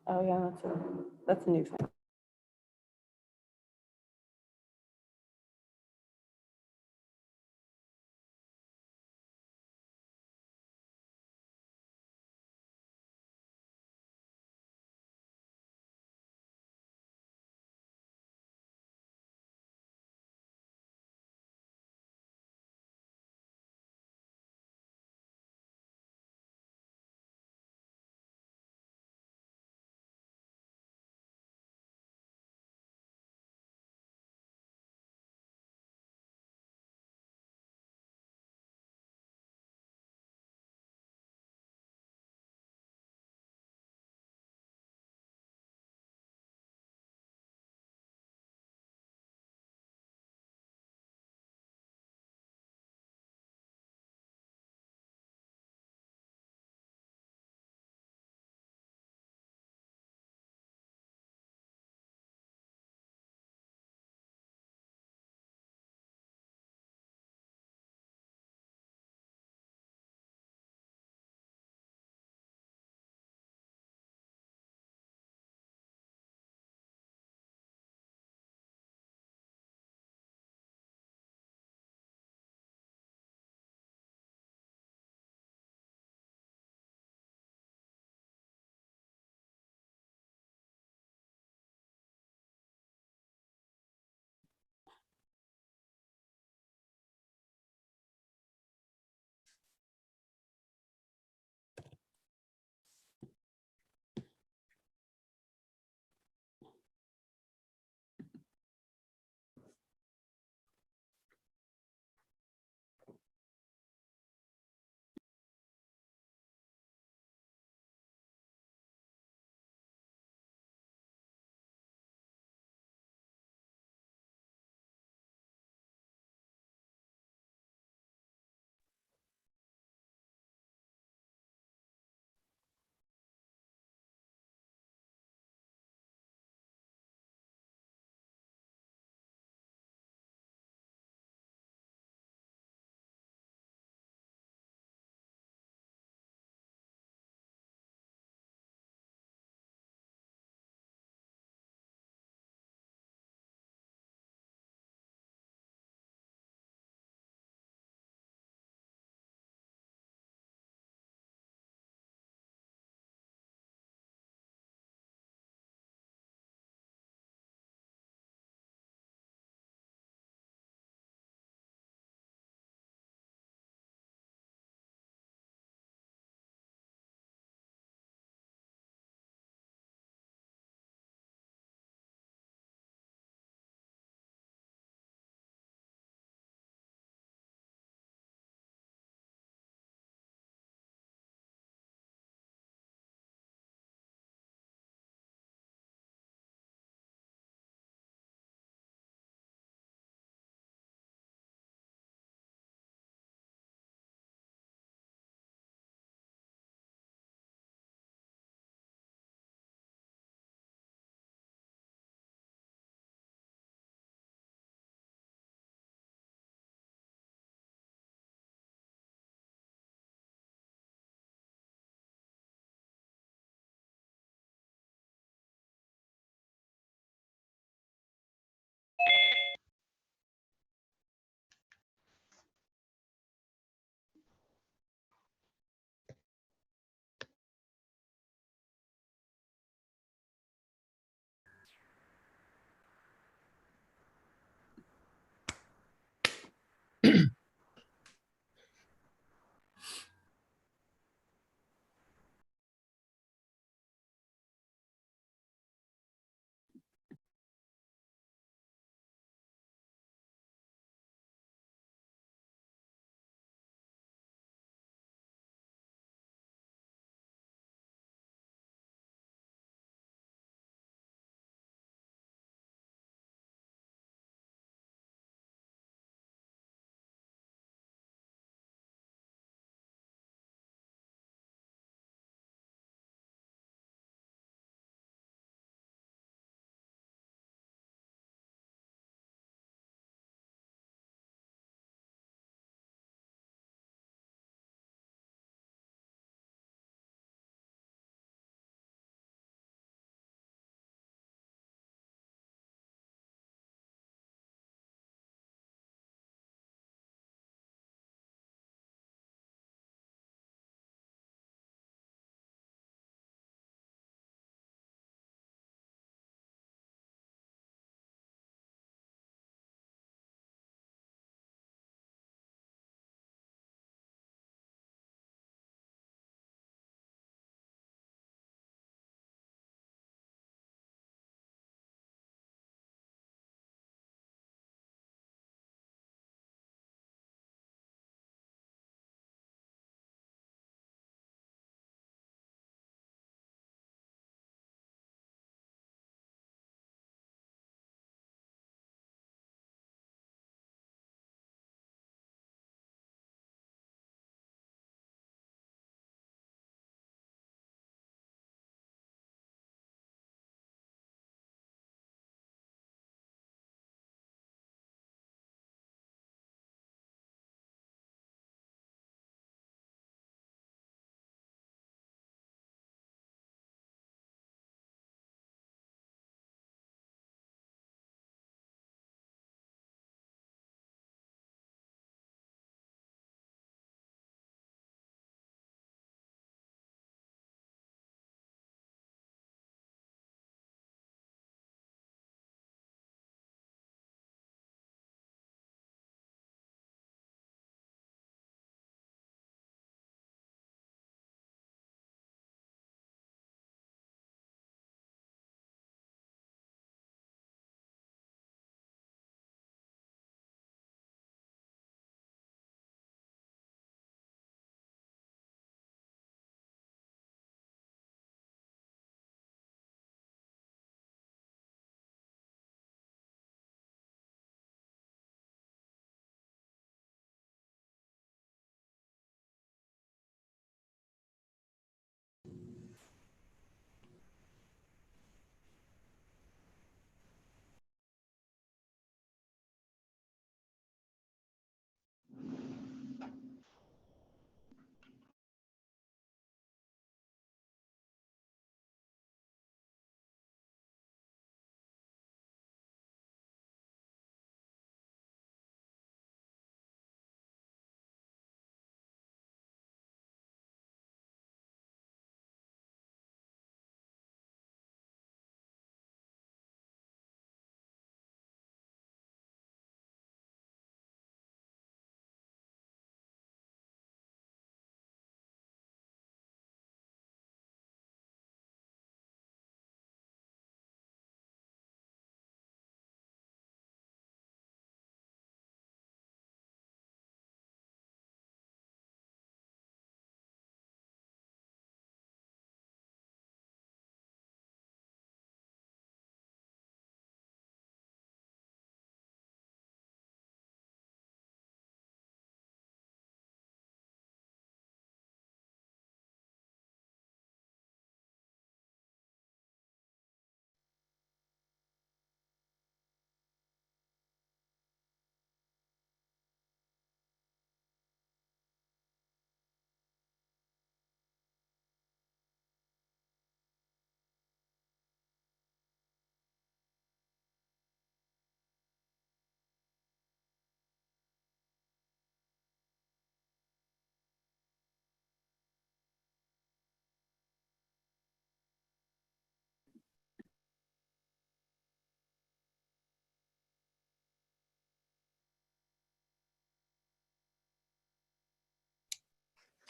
Oh, yeah, that's a new thing.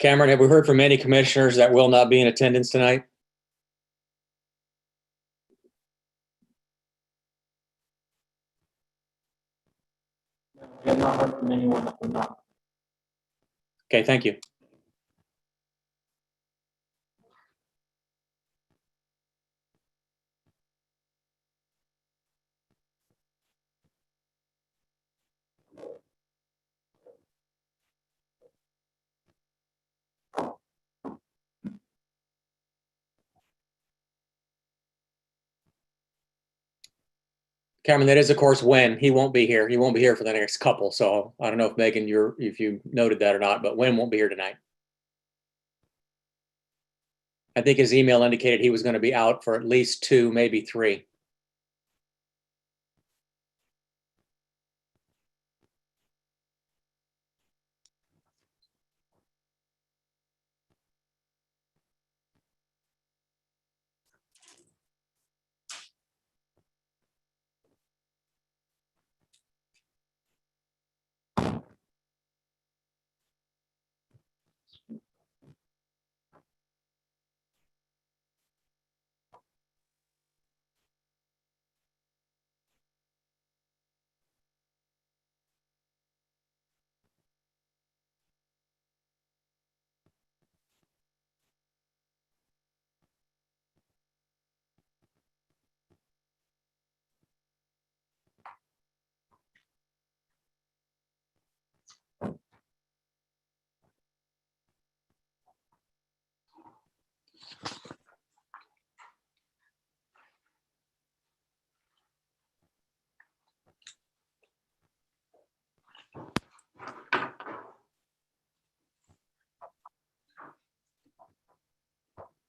Cameron, have we heard from any commissioners that will not be in attendance tonight? We have not heard from anyone that would not. Okay, thank you. Cameron, that is, of course, when he won't be here. He won't be here for the next couple. So I don't know if Megan, if you noted that or not, but Wynn won't be here tonight. I think his email indicated he was going to be out for at least 2, maybe 3.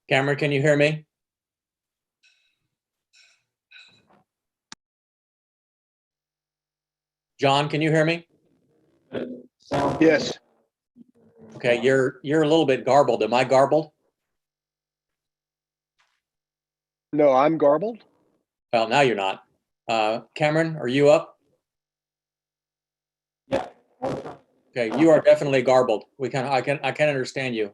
Cameron, can you hear me? John, can you hear me? Yes. Okay, you're a little bit garbled. Am I garbled? No, I'm garbled. Well, now you're not. Cameron, are you up? Yeah. Okay, you are definitely garbled. I can understand you.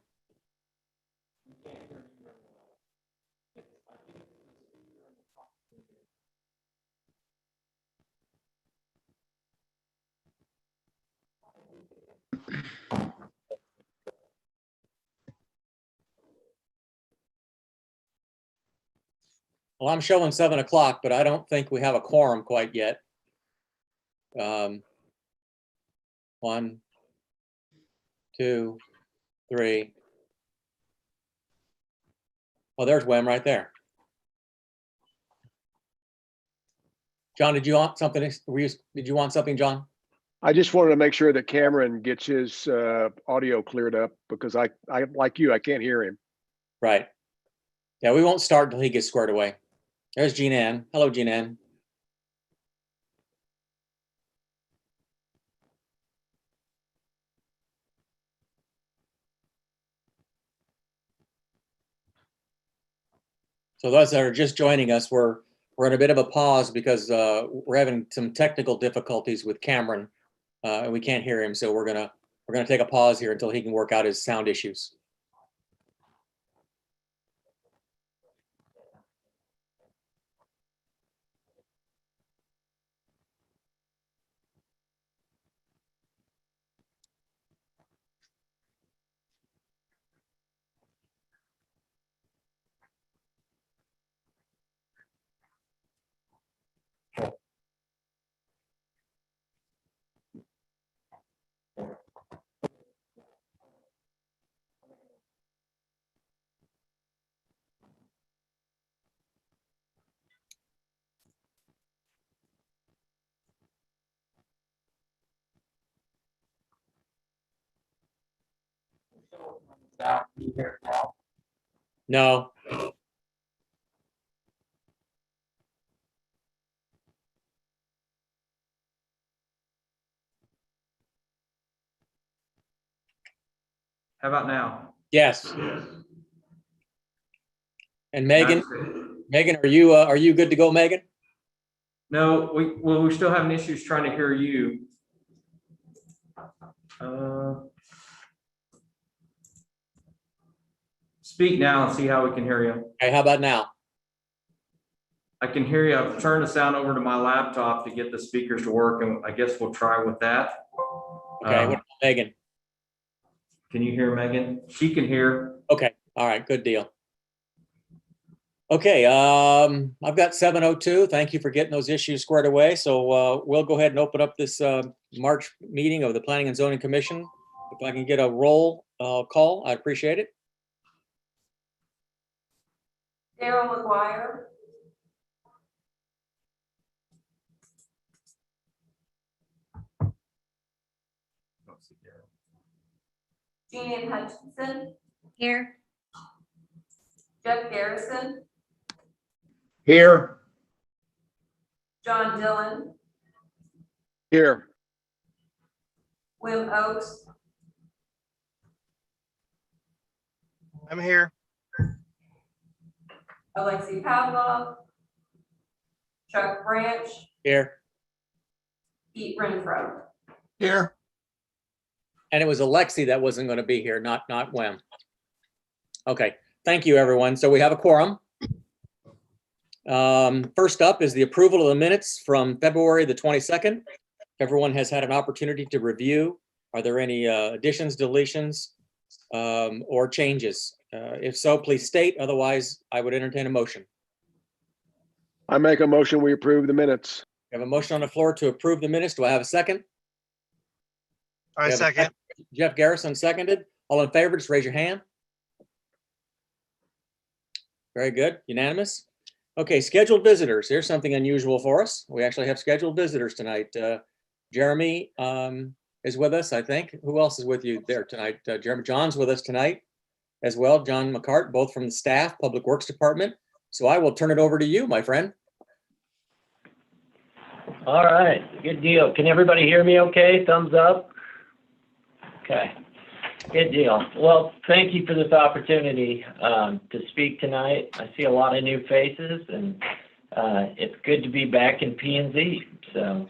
Well, I'm showing 7 o'clock, but I don't think we have a quorum quite yet. 1, 2, 3. Well, there's Wim right there. John, did you want something? Did you want something, John? I just wanted to make sure that Cameron gets his audio cleared up because I like you, I can't hear him. Right. Yeah, we won't start until he gets squared away. There's Jean Ann. Hello, Jean Ann. So those that are just joining us, we're in a bit of a pause because we're having some technical difficulties with Cameron, and we can't hear him. So we're gonna take a pause here until he can work out his sound issues. No. How about now? Yes. And Megan, are you good to go, Megan? No, we're still having issues trying to hear you. Speak now and see how we can hear you. Okay, how about now? I can hear you. I've turned the sound over to my laptop to get the speakers to work, and I guess we'll try with that. Okay, what about Megan? Can you hear Megan? She can hear. Okay, all right, good deal. Okay, I've got 7:02. Thank you for getting those issues squared away. So we'll go ahead and open up this March meeting of the Planning and Zoning Commission. If I can get a roll call, I'd appreciate it. Daryl McGuire. Jean Hutchinson. Here. Jeff Garrison. Here. John Dillon. Here. Wim Oaks. I'm here. Alexei Pavlov. Chuck Branch. Here. Pete Renfro. Here. And it was Alexi that wasn't going to be here, not Wem. Okay, thank you, everyone. So we have a quorum. First up is the approval of the minutes from February the 22nd. Everyone has had an opportunity to review. Are there any additions, deletions, or changes? If so, please state. Otherwise, I would entertain a motion. I make a motion, we approve the minutes. We have a motion on the floor to approve the minutes. Do I have a second? I We have a second. Jeff Garrison seconded. All in favor, just raise your hand. Very good, unanimous. Okay, scheduled visitors. Here's something unusual for us. We actually have scheduled visitors tonight. Jeremy is with us, I think. Who else is with you there tonight? Jeremy, John's with us tonight as well. John McCart, both from the staff, Public Works Department. So I will turn it over to you, my friend. All right, good deal. Can everybody hear me okay? Thumbs up? Okay, good deal. Well, thank you for this opportunity to speak tonight. I see a lot of new faces, and it's good to be back in P&Z. So,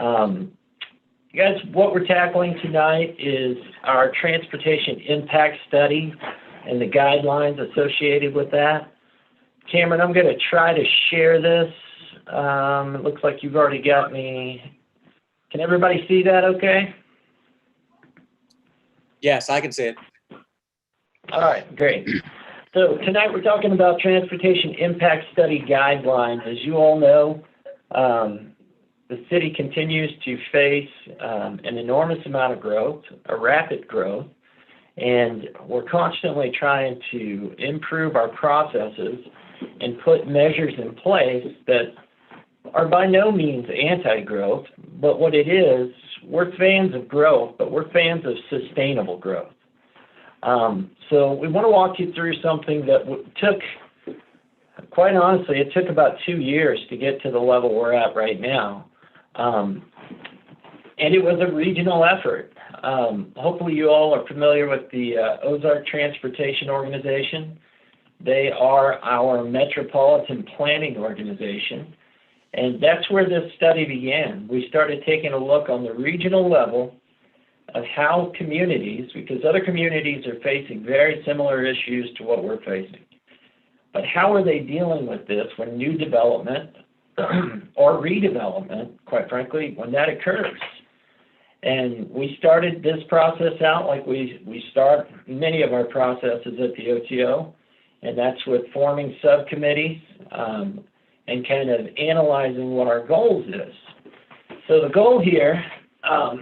you guys, what we're tackling tonight is our transportation impact study and the guidelines associated with that. Cameron, I'm going to try to share this. It looks like you've already got me. Can everybody see that okay? Yes, I can see it. All right, great. So tonight we're talking about transportation impact study guidelines. As you all know, the city continues to face an enormous amount of growth, a rapid growth, and we're constantly trying to improve our processes and put measures in place that are by no means anti-growth, but what it is, we're fans of growth, but we're fans of sustainable growth. So we want to walk you through something that took, quite honestly, it took about 2 years to get to the level we're at right now. And it was a regional effort. Hopefully you all are familiar with the Ozark Transportation Organization. They are our metropolitan planning organization. And that's where this study began. We started taking a look on the regional level of how communities, because other communities are facing very similar issues to what we're facing, but how are they dealing with this when new development or redevelopment, quite frankly, when that occurs? And we started this process out like we start many of our processes at the OTO, and that's with forming subcommittees, and kind of analyzing what our goals is. So the goal here, I'll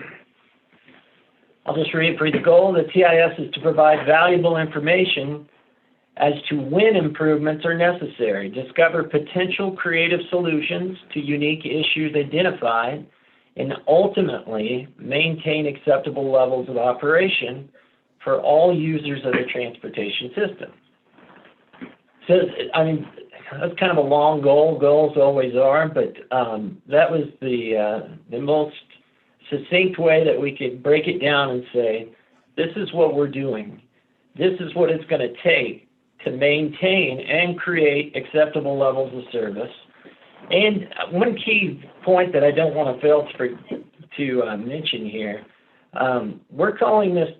just read for you. The goal of the TIS is to provide valuable information as to when improvements are necessary, discover potential creative solutions to unique issues identified, and ultimately maintain acceptable levels of operation for all users of the transportation system. So, I mean, that's kind of a long goal. Goals always are, but that was the most succinct way that we could break it down and say, this is what we're doing. This is what it's going to take to maintain and create acceptable levels of service. And one key point that I don't want to fail to mention here, we're calling this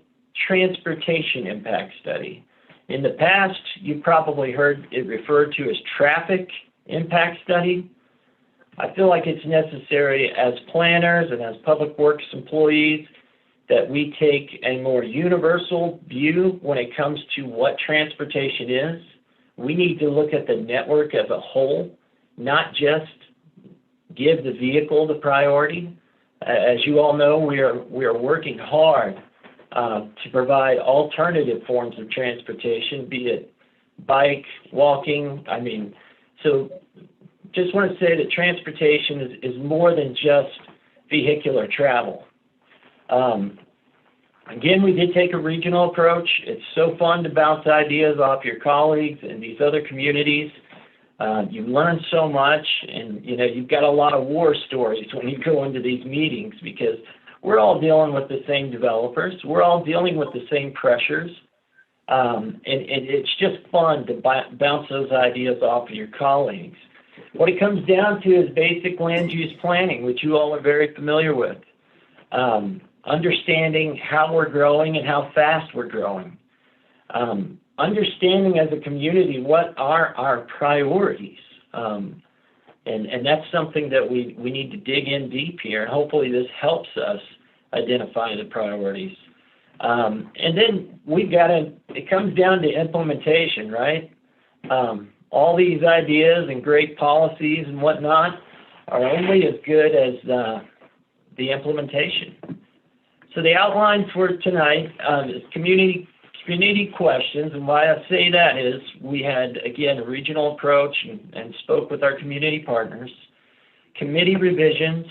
transportation impact study. In the past, you probably heard it referred to as traffic impact study. I feel like it's necessary as planners and as public works employees that we take a more universal view when it comes to what transportation is. We need to look at the network as a whole, not just give the vehicle the priority. As you all know, we are working hard to provide alternative forms of transportation, be it bike, walking. So just want to say that transportation is more than just vehicular travel. Again, we did take a regional approach. It's so fun to bounce ideas off your colleagues in these other communities. You learn so much, and you've got a lot of war stories when you go into these meetings, because we're all dealing with the same developers. We're all dealing with the same pressures. And it's just fun to bounce those ideas off of your colleagues. What it comes down to is basic land use planning, which you all are very familiar with. Understanding how we're growing and how fast we're growing. Understanding as a community what are our priorities. And that's something that we need to dig in deep here, and hopefully this helps us identify the priorities. And then it comes down to implementation, right? All these ideas and great policies and whatnot are only as good as the implementation. So the outline for tonight is community questions, and why I say that is we had, again, a regional approach and spoke with our community partners, committee revisions,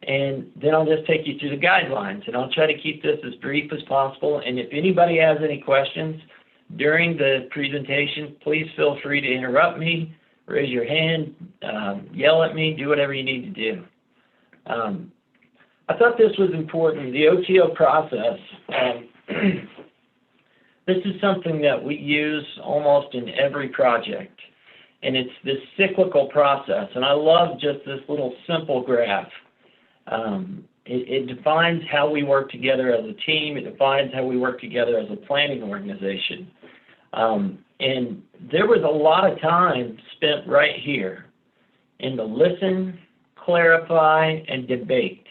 and then I'll just take you through the guidelines, and I'll try to keep this as brief as possible. And if anybody has any questions during the presentation, please feel free to interrupt me, raise your hand, yell at me, do whatever you need to do. I thought this was important, the OTO process. This is something that we use almost in every project, and it's this cyclical process. And I love just this little simple graph. It defines how we work together as a team. It defines how we work together as a planning organization. And there was a lot of time spent right here in the listen, clarify, and debate.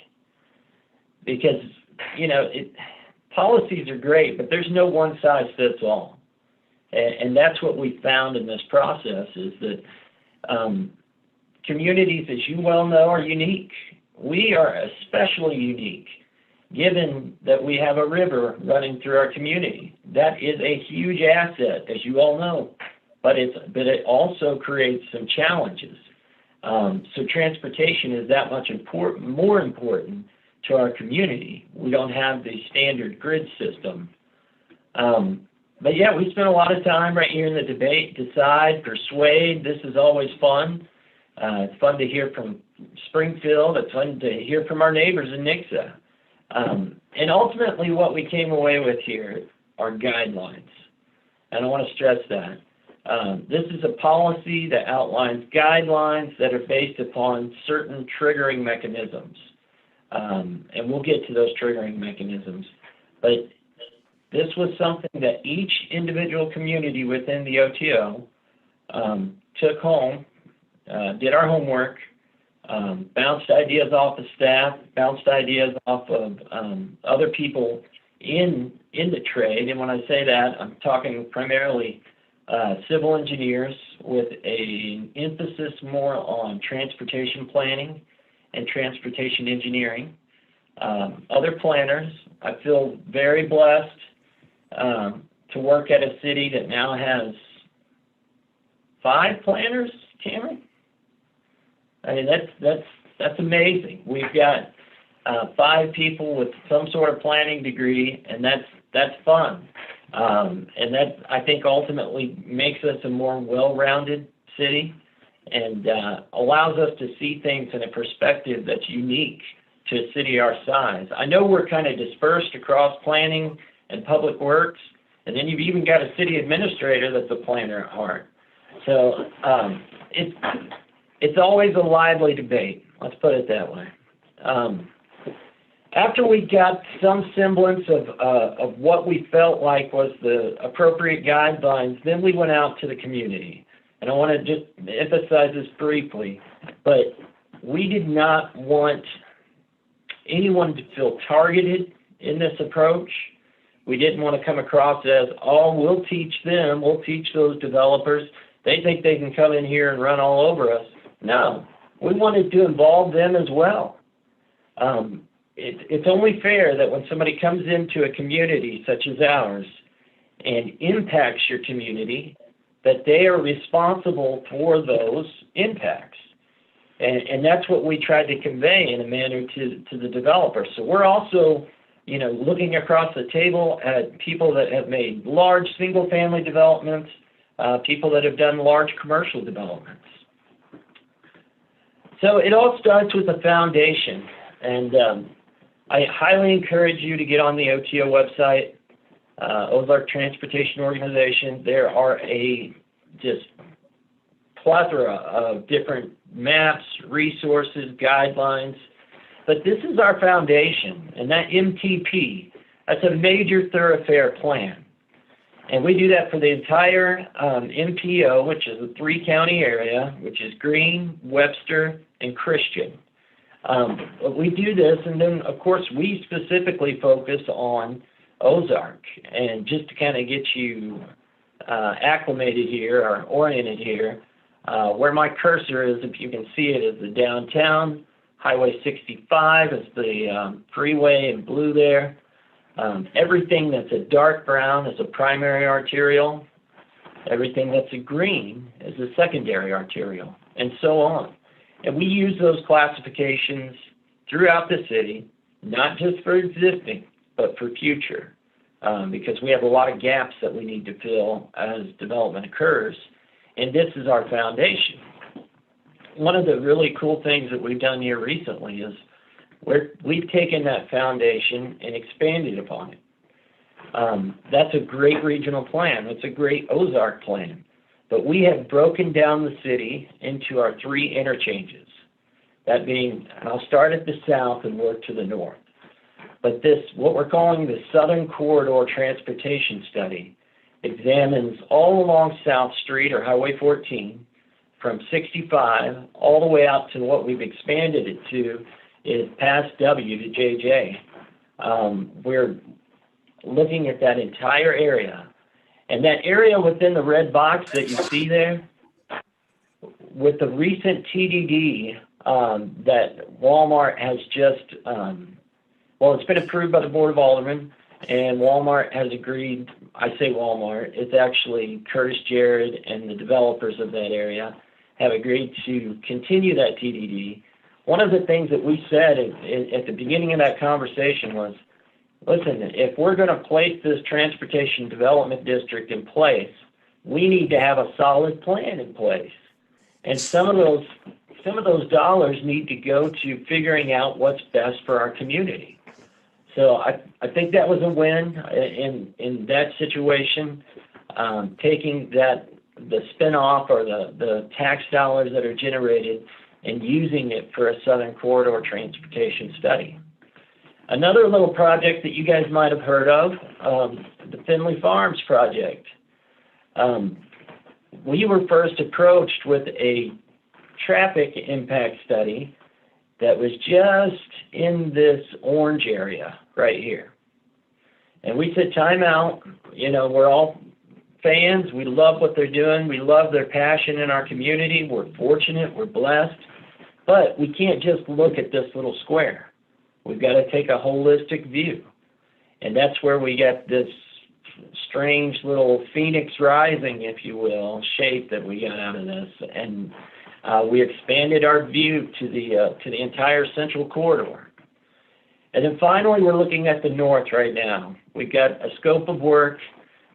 Because, policies are great, but there's no one size fits all. And that's what we found in this process, is that communities, as you well know, are unique. We are especially unique, given that we have a river running through our community. That is a huge asset, as you all know, but it also creates some challenges. So transportation is that much more important to our community. We don't have the standard grid system. But yeah, we spent a lot of time right here in the debate, decide, persuade. This is always fun. It's fun to hear from Springfield. It's fun to hear from our neighbors in Nixa. And ultimately what we came away with here are guidelines. And I want to stress that. This is a policy that outlines guidelines that are based upon certain triggering mechanisms. And we'll get to those triggering mechanisms. But this was something that each individual community within the OTO took home, did our homework, bounced ideas off of staff, bounced ideas off of other people in the trade. And when I say that, I'm talking primarily civil engineers with an emphasis more on transportation planning and transportation engineering. Other planners. I feel very blessed to work at a city that now has 5 planners, Cameron. I mean, that's amazing. We've got 5 people with some sort of planning degree, and that's fun. And that, I think, ultimately makes us a more well-rounded city and allows us to see things in a perspective that's unique to a city our size. I know we're kind of dispersed across planning and public works, and then you've even got a city administrator that's a planner at heart. So it's always a lively debate. Let's put it that way. After we got some semblance of what we felt like was the appropriate guidelines, then we went out to the community. And I want to just emphasize this briefly, but we did not want anyone to feel targeted in this approach. We didn't want to come across as, oh, we'll teach those developers. They think they can come in here and run all over us. No, we wanted to involve them as well. It's only fair that when somebody comes into a community such as ours and impacts your community, that they are responsible for those impacts. And that's what we tried to convey in a manner to the developers. So we're also, looking across the table at people that have made large single-family developments, people that have done large commercial developments. So it all starts with a foundation. And I highly encourage you to get on the OTO website, Ozark Transportation Organization. There are a just plethora of different maps, resources, guidelines. But this is our foundation, and that MTP, that's a major thoroughfare plan. And we do that for the entire MPO, which is a 3-county area, which is Greene, Webster, and Christian. But we do this, and then, of course, we specifically focus on Ozark. And just to kind of get you acclimated here or oriented here, where my cursor is, if you can see it, is the downtown. Highway 65 is the freeway in blue there. Everything that's a dark brown is a primary arterial. Everything that's a green is a secondary arterial, and so on. And we use those classifications throughout the city, not just for existing, but for future, because we have a lot of gaps that we need to fill as development occurs, and this is our foundation. One of the really cool things that we've done here recently is we've taken that foundation and expanded upon it. That's a great regional plan. That's a great Ozark plan. But we have broken down the city into our 3 interchanges. That being, and I'll start at the south and work to the north. But this, what we're calling the Southern Corridor Transportation Study, examines all along South Street or Highway 14, from 65 all the way out to what we've expanded it to is past W to JJ. We're looking at that entire area. And that area within the red box that you see there, with the recent TDD that Walmart has just, it's been approved by the Board of Aldermen, and Walmart has agreed. I say Walmart, it's actually Curtis Jared and the developers of that area have agreed to continue that TDD. One of the things that we said at the beginning of that conversation was, listen, if we're going to place this transportation development district in place, we need to have a solid plan in place. And some of those dollars need to go to figuring out what's best for our community. So I think that was a win in that situation, taking the spinoff or the tax dollars that are generated and using it for a Southern Corridor Transportation Study. Another little project that you guys might have heard of, the Finley Farms project. We were first approached with a traffic impact study that was just in this orange area right here. And we said, time out, we're all fans. We love what they're doing. We love their passion in our community. We're fortunate. We're blessed. But we can't just look at this little square. We've got to take a holistic view. And that's where we get this strange little phoenix rising, if you will, shape that we got out of this. And we expanded our view to the entire central corridor. And then finally, we're looking at the north right now. We've got a scope of work,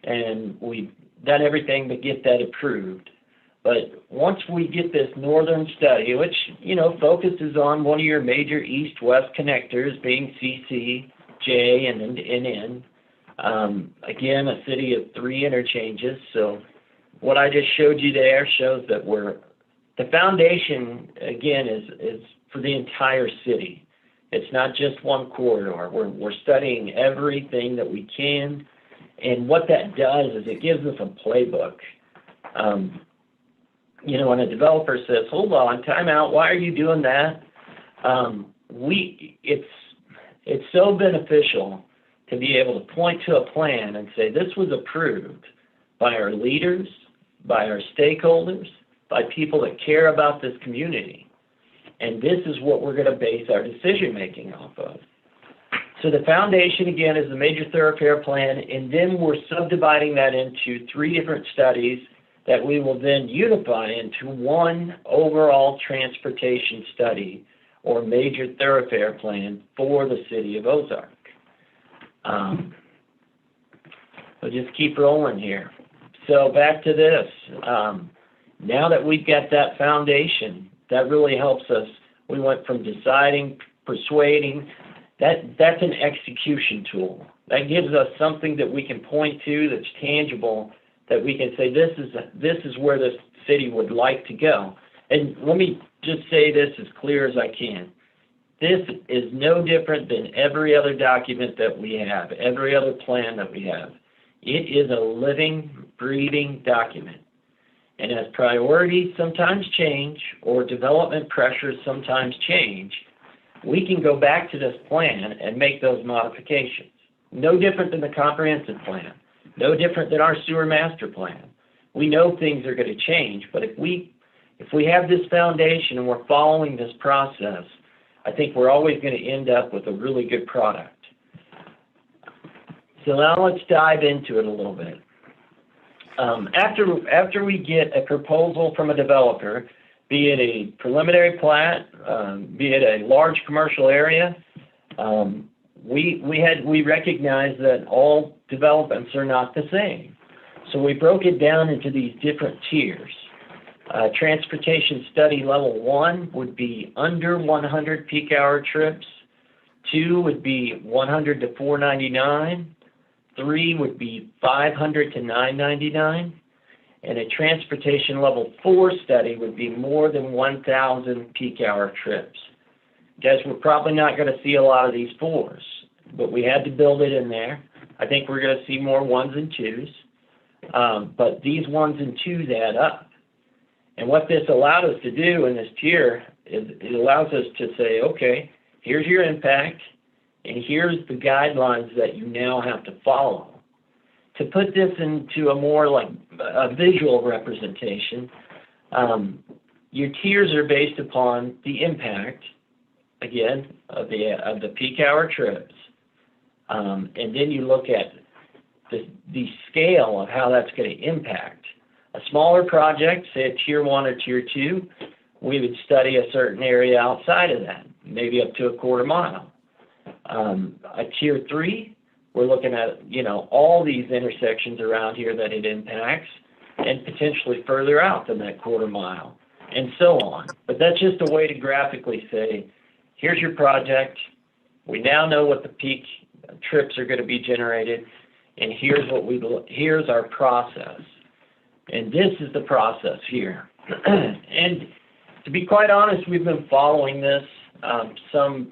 and we've done everything to get that approved. But once we get this northern study, which, focuses on one of your major east-west connectors being CC, J, and NN, again, a city of 3 interchanges. So what I just showed you there shows that the foundation, again, is for the entire city. It's not just one corridor. We're studying everything that we can. And what that does is it gives us a playbook. You know, when a developer says, hold on, time out, why are you doing that? It's so beneficial to be able to point to a plan and say, this was approved by our leaders, by our stakeholders, by people that care about this community. And this is what we're going to base our decision-making off of. So the foundation, again, is the major thoroughfare plan, and then we're subdividing that into 3 different studies that we will then unify into one overall transportation study or major thoroughfare plan for the city of Ozark. We'll just keep rolling here. So back to this. Now that we've got that foundation, that really helps us. We went from deciding, persuading, that's an execution tool. That gives us something that we can point to that's tangible, that we can say, this is where this city would like to go. And let me just say this as clear as I can. This is no different than every other document that we have, every other plan that we have. It is a living, breathing document. And as priorities sometimes change or development pressures sometimes change, we can go back to this plan and make those modifications. No different than the comprehensive plan, no different than our sewer master plan. We know things are going to change, but if we have this foundation and we're following this process, I think we're always going to end up with a really good product. So now let's dive into it a little bit. After we get a proposal from a developer, be it a preliminary plat, be it a large commercial area, we recognize that all developments are not the same. So we broke it down into these different tiers. Transportation study level 1 would be under 100 peak hour trips. 2 would be 100 to 499. 3 would be 500 to 999. And a transportation level 4 study would be more than 1,000 peak hour trips. Guys, we're probably not going to see a lot of these 4s, but we had to build it in there. I think we're going to see more 1s and 2s, but these 1s and 2s add up. And what this allowed us to do in this tier is it allows us to say, okay, here's your impact, and here's the guidelines that you now have to follow. To put this into a more like a visual representation, your tiers are based upon the impact, again, of the peak hour trips. And then you look at the scale of how that's going to impact. A smaller project, say a tier 1 or tier 2, we would study a certain area outside of that, maybe up to a quarter mile. A tier 3, we're looking at, all these intersections around here that it impacts and potentially further out than that quarter mile and so on. But that's just a way to graphically say, here's your project. We now know what the peak trips are going to be generated, and here's our process. And this is the process here. And to be quite honest, we've been following this, some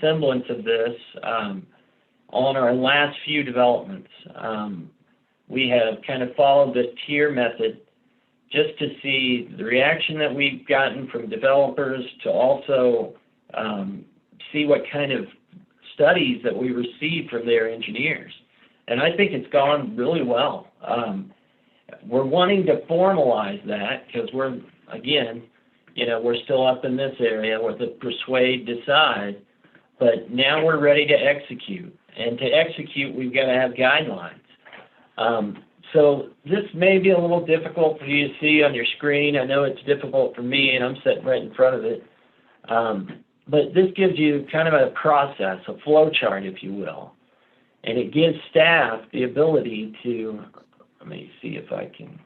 semblance of this, on our last few developments. We have kind of followed this tier method just to see the reaction that we've gotten from developers, to also see what kind of studies that we received from their engineers. And I think it's gone really well. We're wanting to formalize that because we're still up in this area with the persuade, decide, but now we're ready to execute. And to execute, we've got to have guidelines. So this may be a little difficult for you to see on your screen. I know it's difficult for me, and I'm sitting right in front of it. But this gives you kind of a process, a flow chart, if you will. And it gives staff the ability to, let me see if I can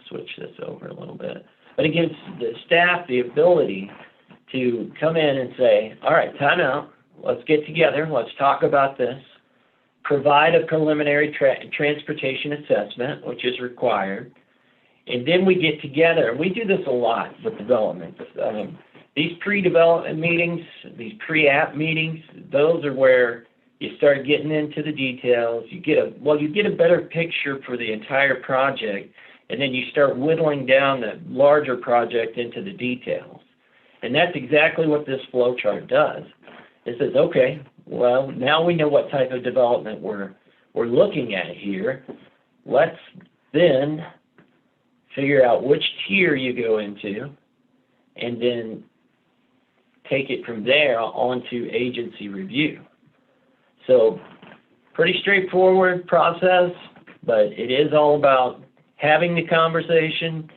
switch this over a little bit. But it gives the staff the ability to come in and say, all right, time out. Let's get together. Let's talk about this. Provide a preliminary transportation assessment, which is required. And then we get together. We do this a lot with development. these pre-development meetings, these pre-app meetings, those are where you start getting into the details. You get a better picture for the entire project, and then you start whittling down the larger project into the details. And that's exactly what this flow chart does. It says, okay, well, now we know what type of development we're looking at here. Let's then figure out which tier you go into, and then take it from there onto agency review. So pretty straightforward process, but it is all about having the conversation,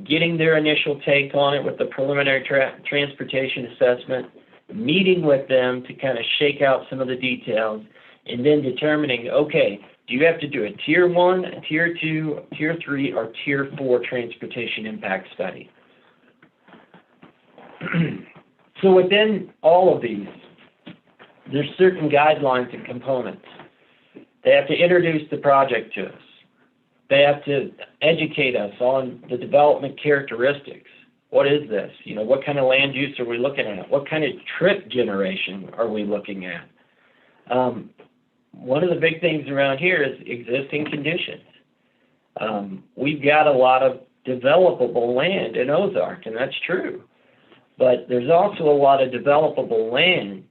getting their initial take on it with the preliminary transportation assessment, meeting with them to kind of shake out some of the details, and then determining, okay, do you have to do a tier 1, a tier 2, tier 3, or tier 4 transportation impact study? So within all of these, there's certain guidelines and components. They have to introduce the project to us. They have to educate us on the development characteristics. What is this? You know, what kind of land use are we looking at? What kind of trip generation are we looking at? One of the big things around here is existing conditions. We've got a lot of developable land in Ozark, and that's true. But there's also a lot of developable land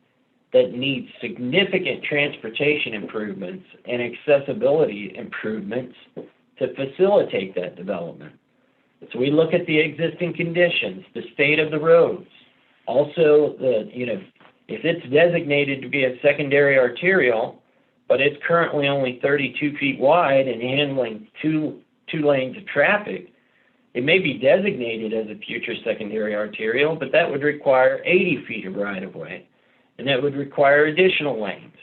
that needs significant transportation improvements and accessibility improvements to facilitate that development. So we look at the existing conditions, the state of the roads, also if it's designated to be a secondary arterial, but it's currently only 32 feet wide and handling two lanes of traffic, it may be designated as a future secondary arterial, but that would require 80 feet of right-of-way, and that would require additional lanes.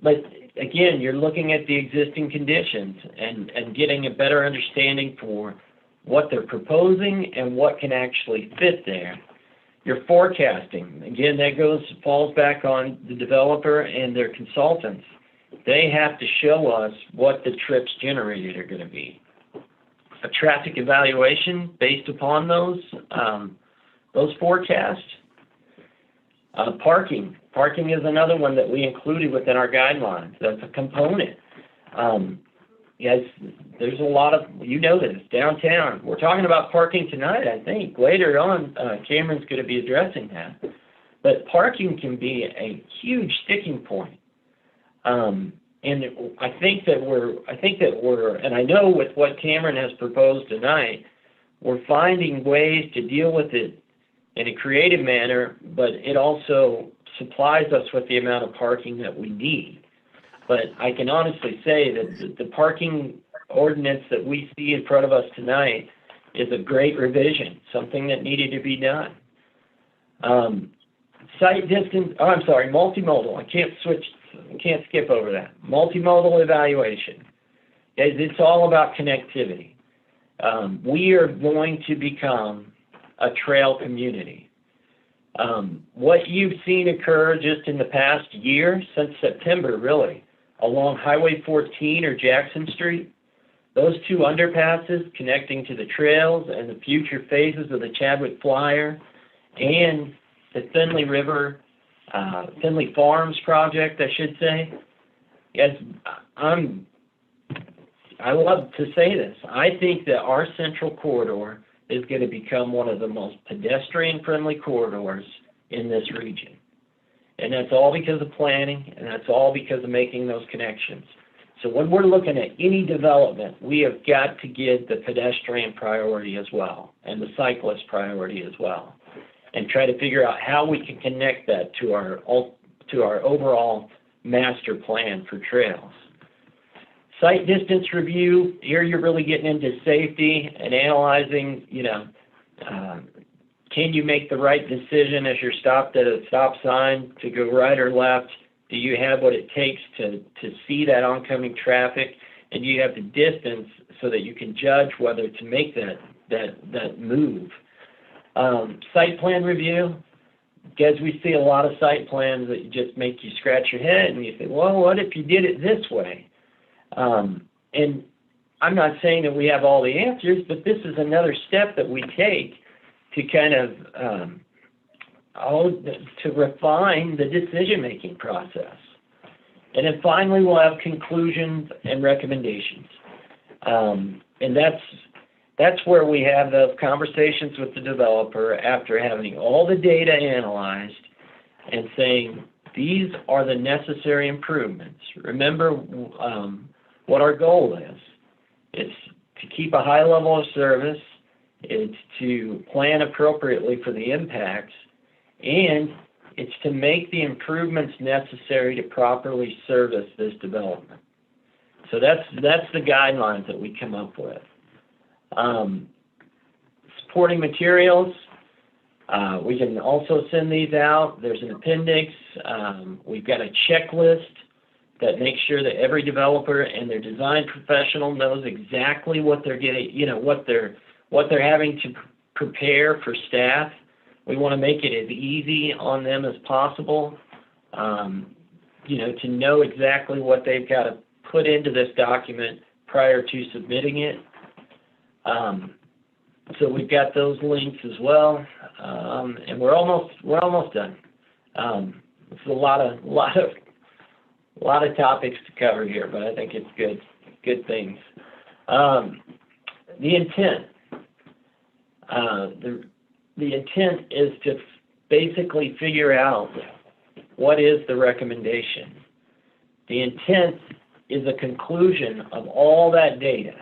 But again, you're looking at the existing conditions and getting a better understanding for what they're proposing and what can actually fit there. Your forecasting, again, that falls back on the developer and their consultants. They have to show us what the trips generated are going to be. A traffic evaluation based upon those forecasts. Parking. Parking is another one that we included within our guidelines. That's a component. Yes, there's a lot of, this, downtown. We're talking about parking tonight, I think. Later on, Cameron's going to be addressing that. But parking can be a huge sticking point. And I think that we're, and I know with what Cameron has proposed tonight, we're finding ways to deal with it in a creative manner, but it also supplies us with the amount of parking that we need. But I can honestly say that the parking ordinance that we see in front of us tonight is a great revision, something that needed to be done. Site distance, multimodal. I can't skip over that. Multimodal evaluation. Guys, it's all about connectivity. We are going to become a trail community. What you've seen occur just in the past year, since September really, along Highway 14 or Jackson Street, those two underpasses connecting to the trails and the future phases of the Chadwick Flyer and the Finley Farms project, I should say. Yes, I love to say this. I think that our central corridor is going to become one of the most pedestrian-friendly corridors in this region. And that's all because of planning, and that's all because of making those connections. So when we're looking at any development, we have got to give the pedestrian priority as well, and the cyclist priority as well, and try to figure out how we can connect that to our overall master plan for trails. Site distance review, here you're really getting into safety and analyzing, can you make the right decision as you're stopped at a stop sign to go right or left? Do you have what it takes to see that oncoming traffic? And do you have the distance so that you can judge whether to make that move? Site plan review, because we see a lot of site plans that just make you scratch your head and you say, well, what if you did it this way? And I'm not saying that we have all the answers, but this is another step that we take to kind of to refine the decision-making process. And then finally, we'll have conclusions and recommendations. And that's where we have those conversations with the developer after having all the data analyzed and saying, these are the necessary improvements. Remember what our goal is. It's to keep a high level of service. It's to plan appropriately for the impacts, and it's to make the improvements necessary to properly service this development. So that's the guidelines that we come up with. Supporting materials, we can also send these out. There's an appendix. We've got a checklist that makes sure that every developer and their design professional knows exactly what they're getting, what they're having to prepare for staff. We want to make it as easy on them as possible, to know exactly what they've got to put into this document prior to submitting it. So we've got those links as well, and we're almost done. It's a lot of topics to cover here, but I think it's good things. The intent. The intent is to basically figure out what is the recommendation. The intent is a conclusion of all that data.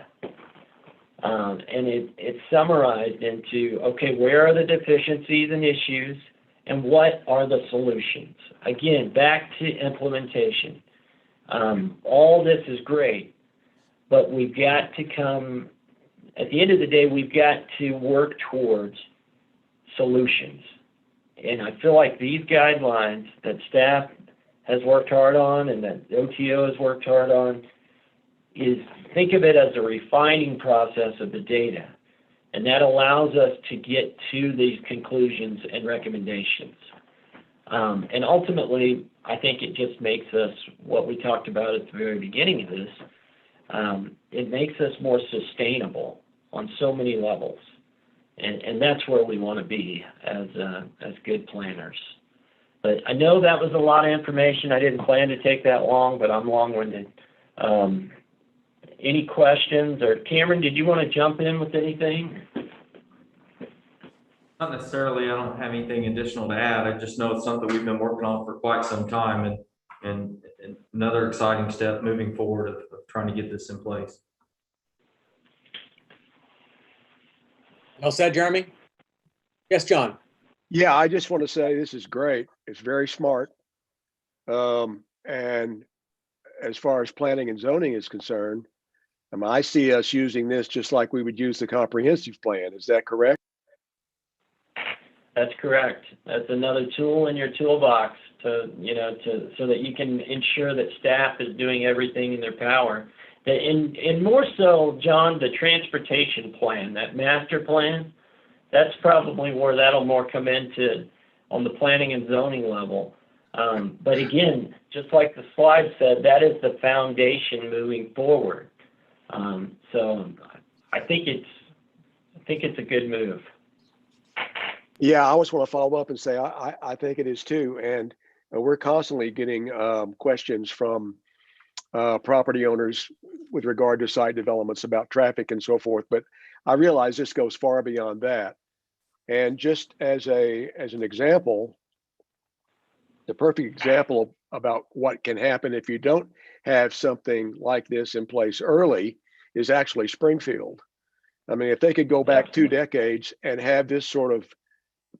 And it's summarized into, okay, where are the deficiencies and issues, and what are the solutions? Again, back to implementation. All this is great, but we've got to come, at the end of the day, we've got to work towards solutions. And I feel like these guidelines that staff has worked hard on and that OTO has worked hard on is, think of it as a refining process of the data. And that allows us to get to these conclusions and recommendations. And ultimately, I think it just makes us, what we talked about at the very beginning of this, it makes us more sustainable on so many levels. And that's where we want to be as good planners. But I know that was a lot of information. I didn't plan to take that long, but I'm long-winded. Any questions? Or Cameron, did you want to jump in with anything? Not necessarily. I don't have anything additional to add. I just know it's something we've been working on for quite some time, and another exciting step moving forward of trying to get this in place. Well said, Jeremy. Yes, John. Yeah, I just want to say this is great. It's very smart. And as far as planning and zoning is concerned, I see us using this just like we would use the comprehensive plan. Is that correct? That's correct. That's another tool in your toolbox so that you can ensure that staff is doing everything in their power. And more so, John, the transportation plan, that master plan, that's probably where that'll more come into on the planning and zoning level. But again, just like the slide said, that is the foundation moving forward. So I think it's a good move. Yeah, I always want to follow up and say I think it is too. And we're constantly getting questions from property owners with regard to site developments about traffic and so forth. But I realize this goes far beyond that. And just as an example, the perfect example about what can happen if you don't have something like this in place early is actually Springfield. I mean, if they could go back 2 decades and have this sort of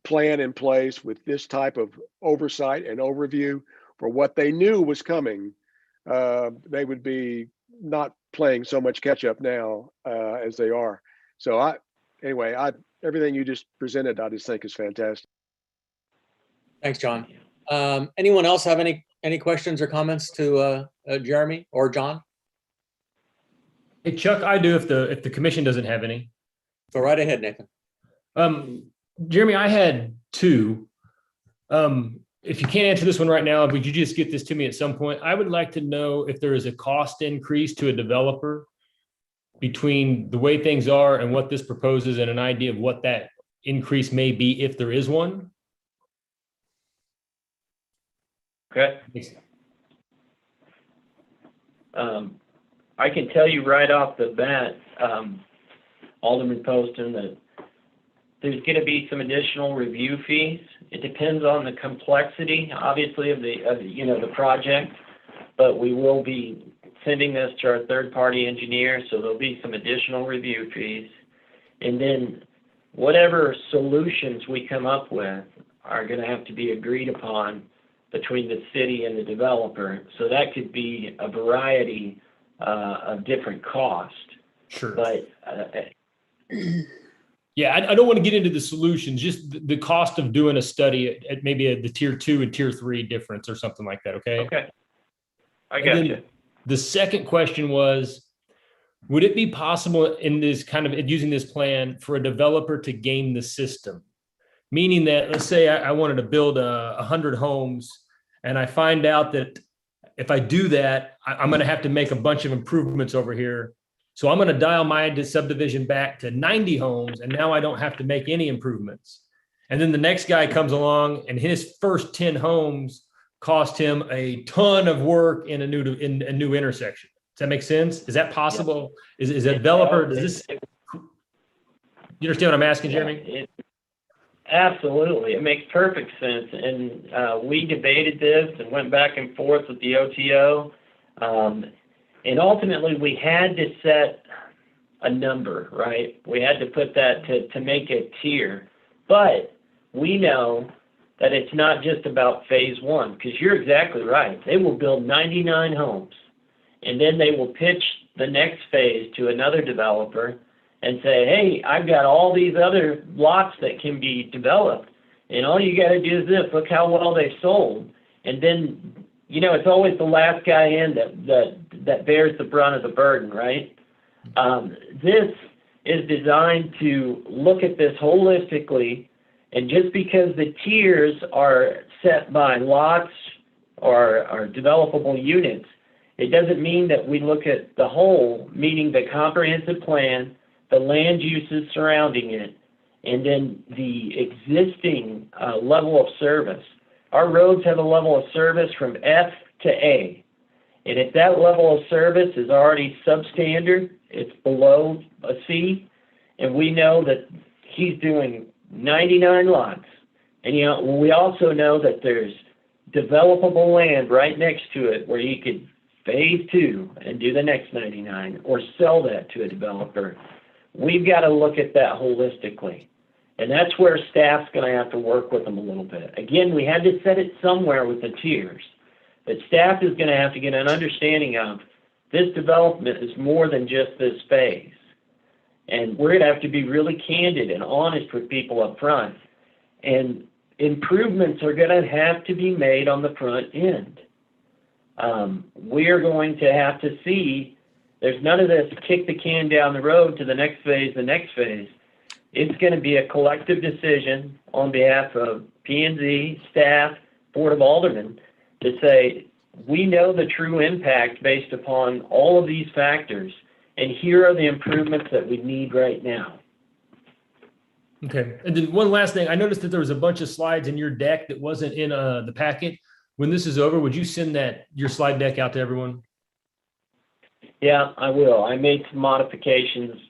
plan in place with this type of oversight and overview for what they knew was coming, they would be not playing so much catch up now as they are. So everything you just presented, I just think is fantastic. Thanks, John. Anyone else have any questions or comments to Jeremy or John? Hey, Chuck, I do if the commission doesn't have any. Go right ahead, Nathan. Jeremy, I had 2. If you can't answer this one right now, would you just get this to me at some point? I would like to know if there is a cost increase to a developer between the way things are and what this proposes, and an idea of what that increase may be if there is one? Okay. I can tell you right off the bat, Alderman Poston, that there's going to be some additional review fees. It depends on the complexity, obviously, of the project, but we will be sending this to our third-party engineer, so there'll be some additional review fees. And then whatever solutions we come up with are going to have to be agreed upon between the city and the developer. So that could be a variety of different costs. Sure. But Yeah, I don't want to get into the solutions, just the cost of doing a study at maybe the tier 2 and tier 3 difference or something like that. Okay. okay, I And got then you. the second question was, would it be possible in this kind of using this plan for a developer to game the system? Meaning that, let's say I wanted to build 100 homes, and I find out that if I do that, I'm going to have to make a bunch of improvements over here. So I'm going to dial my subdivision back to 90 homes, and now I don't have to make any improvements. And then the next guy comes along, and his first 10 homes cost him a ton of work in a new intersection. Does that make sense? Is that possible? Is a developer, does this, you understand what I'm asking, Jeremy? Absolutely. It makes perfect sense. And we debated this and went back and forth with the OTO. And ultimately, we had to set a number, right? We had to put that to make a tier. But we know that it's not just about phase one, because you're exactly right. They will build 99 homes, and then they will pitch the next phase to another developer and say, hey, I've got all these other lots that can be developed, and all you got to do is this. Look how well they've sold. And then, it's always the last guy in that bears the brunt of the burden, right? This is designed to look at this holistically, and just because the tiers are set by lots or developable units, it doesn't mean that we look at the whole, meaning the comprehensive plan, the land uses surrounding it, and then the existing level of service. Our roads have a level of service from F to A. And if that level of service is already substandard, it's below a C, and we know that he's doing 99 lots. And we also know that there's developable land right next to it where you could phase 2 and do the next 99 or sell that to a developer. We've got to look at that holistically. And that's where staff's going to have to work with them a little bit. Again, we had to set it somewhere with the tiers. But staff is going to have to get an understanding of this development is more than just this phase. And we're going to have to be really candid and honest with people up front. And improvements are going to have to be made on the front end. We're going to have to see, there's none of this kick the can down the road to the next phase. It's going to be a collective decision on behalf of P&Z, staff, Board of Aldermen, to say, we know the true impact based upon all of these factors, and here are the improvements that we need right now. Okay. And then one last thing, I noticed that there was a bunch of slides in your deck that wasn't in the packet. When this is over, would you send your slide deck out to everyone? Yeah, I will. I made some modifications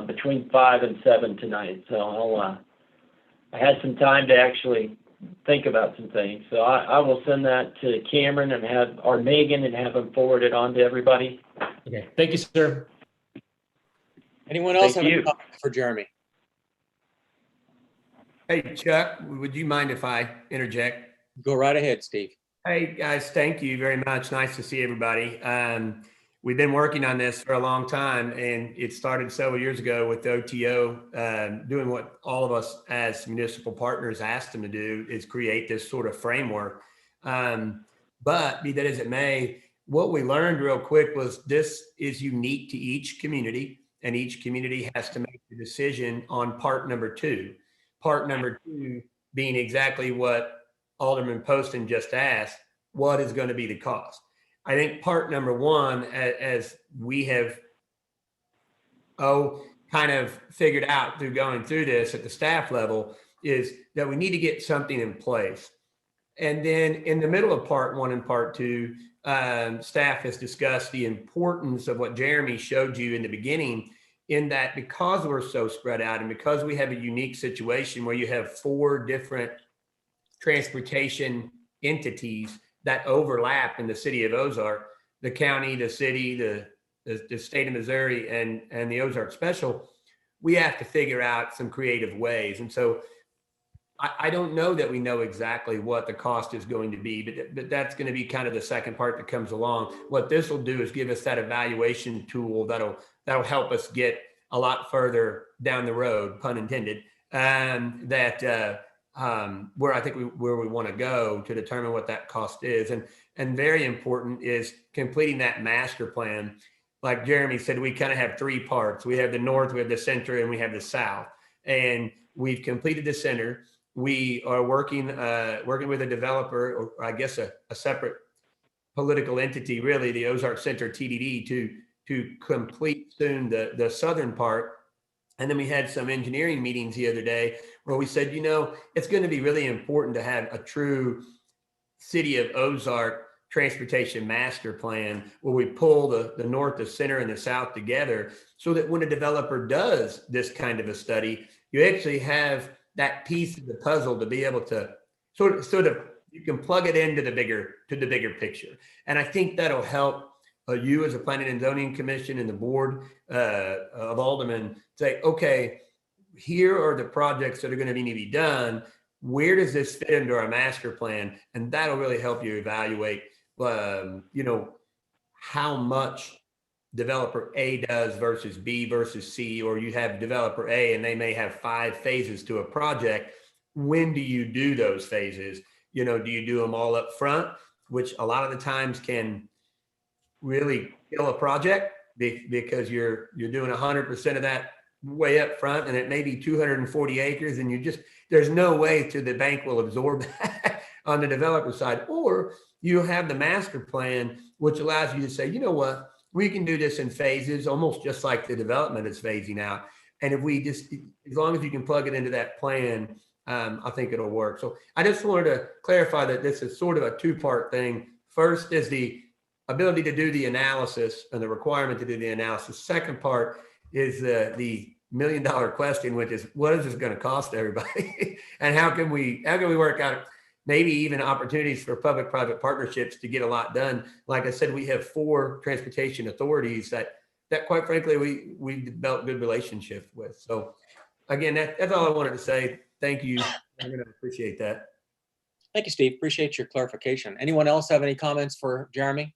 between 5 and 7 tonight, so I had some time to actually think about some things. So I will send that to Cameron or Megan and have them forward it on to everybody. Okay. Thank you, sir. Anyone else have Thank any you. comments for Jeremy? Hey, Chuck, would you mind if I interject? Go right ahead, Steve. Hey, guys, thank you very much. Nice to see everybody. We've been working on this for a long time, and it started several years ago with the OTO doing what all of us as municipal partners asked them to do, is create this sort of framework. But be that as it may, what we learned real quick was this is unique to each community, and each community has to make the decision on part number 2. Part number 2 being exactly what Alderman Poston just asked, what is going to be the cost? I think part number 1, as we have, kind of figured out through going through this at the staff level is that we need to get something in place. And then in the middle of part one and part two, staff has discussed the importance of what Jeremy showed you in the beginning, in that because we're so spread out and because we have a unique situation where you have 4 different transportation entities that overlap in the city of Ozark, the county, the city, the state of Missouri, and the Ozark Special, we have to figure out some creative ways. And so I don't know that we know exactly what the cost is going to be, but that's going to be kind of the second part that comes along. What this will do is give us that evaluation tool that'll help us get a lot further down the road, pun intended, where I think where we want to go to determine what that cost is. And very important is completing that master plan. Like Jeremy said, we kind of have 3 parts. We have the north, we have the center, and we have the south. And we've completed the center. We are working with a developer, or I guess a separate political entity, really, the Ozark Center TDD, to complete soon the southern part. And then we had some engineering meetings the other day where we said, it's going to be really important to have a true city of Ozark transportation master plan where we pull the north, the center, and the south together, so that when a developer does this kind of a study, you actually have that piece of the puzzle to be able to sort of you can plug it into the bigger picture. And I think that'll help you as a planning and zoning commission and the board of aldermen say, okay, here are the projects that are going to need to be done. Where does this fit into our master plan? And that'll really help you evaluate, how much developer A does versus B versus C, or you have developer A and they may have 5 phases to a project. When do you do those phases? Do you do them all up front, which a lot of the times can really kill a project because you're doing 100% of that way up front, and it may be 240 acres, and there's no way the bank will absorb that on the developer side. Or you have the master plan, which allows you to say, you know what, we can do this in phases, almost just like the development is phasing out. And as long as you can plug it into that plan, I think it'll work. So I just wanted to clarify that this is sort of a 2-part thing. First is the ability to do the analysis and the requirement to do the analysis. Second part is the $1 million question, which is, what is this going to cost everybody? And how can we work out maybe even opportunities for public-private partnerships to get a lot done? Like I said, we have 4 transportation authorities that quite frankly, we developed good relationships with. So again, that's all I wanted to say. Thank you. I'm going to appreciate that. Thank you, Steve. Appreciate your clarification. Anyone else have any comments for Jeremy?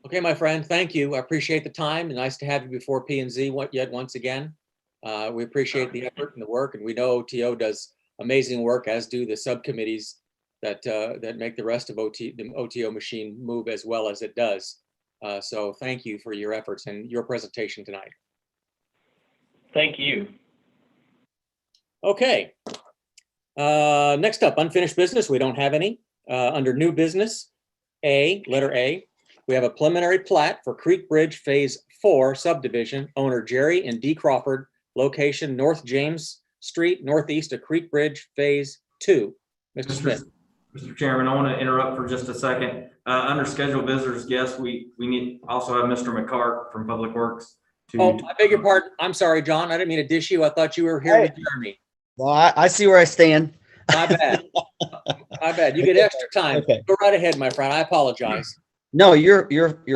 Okay, my friend, thank you. I appreciate the time. Nice to have you before P&Z yet once again. We appreciate the effort and the work, and we know OTO does amazing work, as do the subcommittees that make the rest of the OTO machine move as well as it does. So thank you for your efforts and your presentation tonight. Thank you. Okay. Next up, unfinished business. We don't have any. Under new business, letter A, we have a preliminary plat for Creek Bridge Phase 4 subdivision, owner Jerry and D. Crawford, location North James Street, northeast of Creek Bridge Phase 2. Mr. Smith. Mr. Chairman, I want to interrupt for just a second. Under scheduled visitors guests, we need also have Mr. McCart from Public Works. I beg your pardon. I'm sorry, John. I didn't mean to dish you. I thought you were here with Jeremy. Well, I see where I stand. My bad. My bad. You get extra time. Okay. Go right ahead, my friend. I apologize. No, you're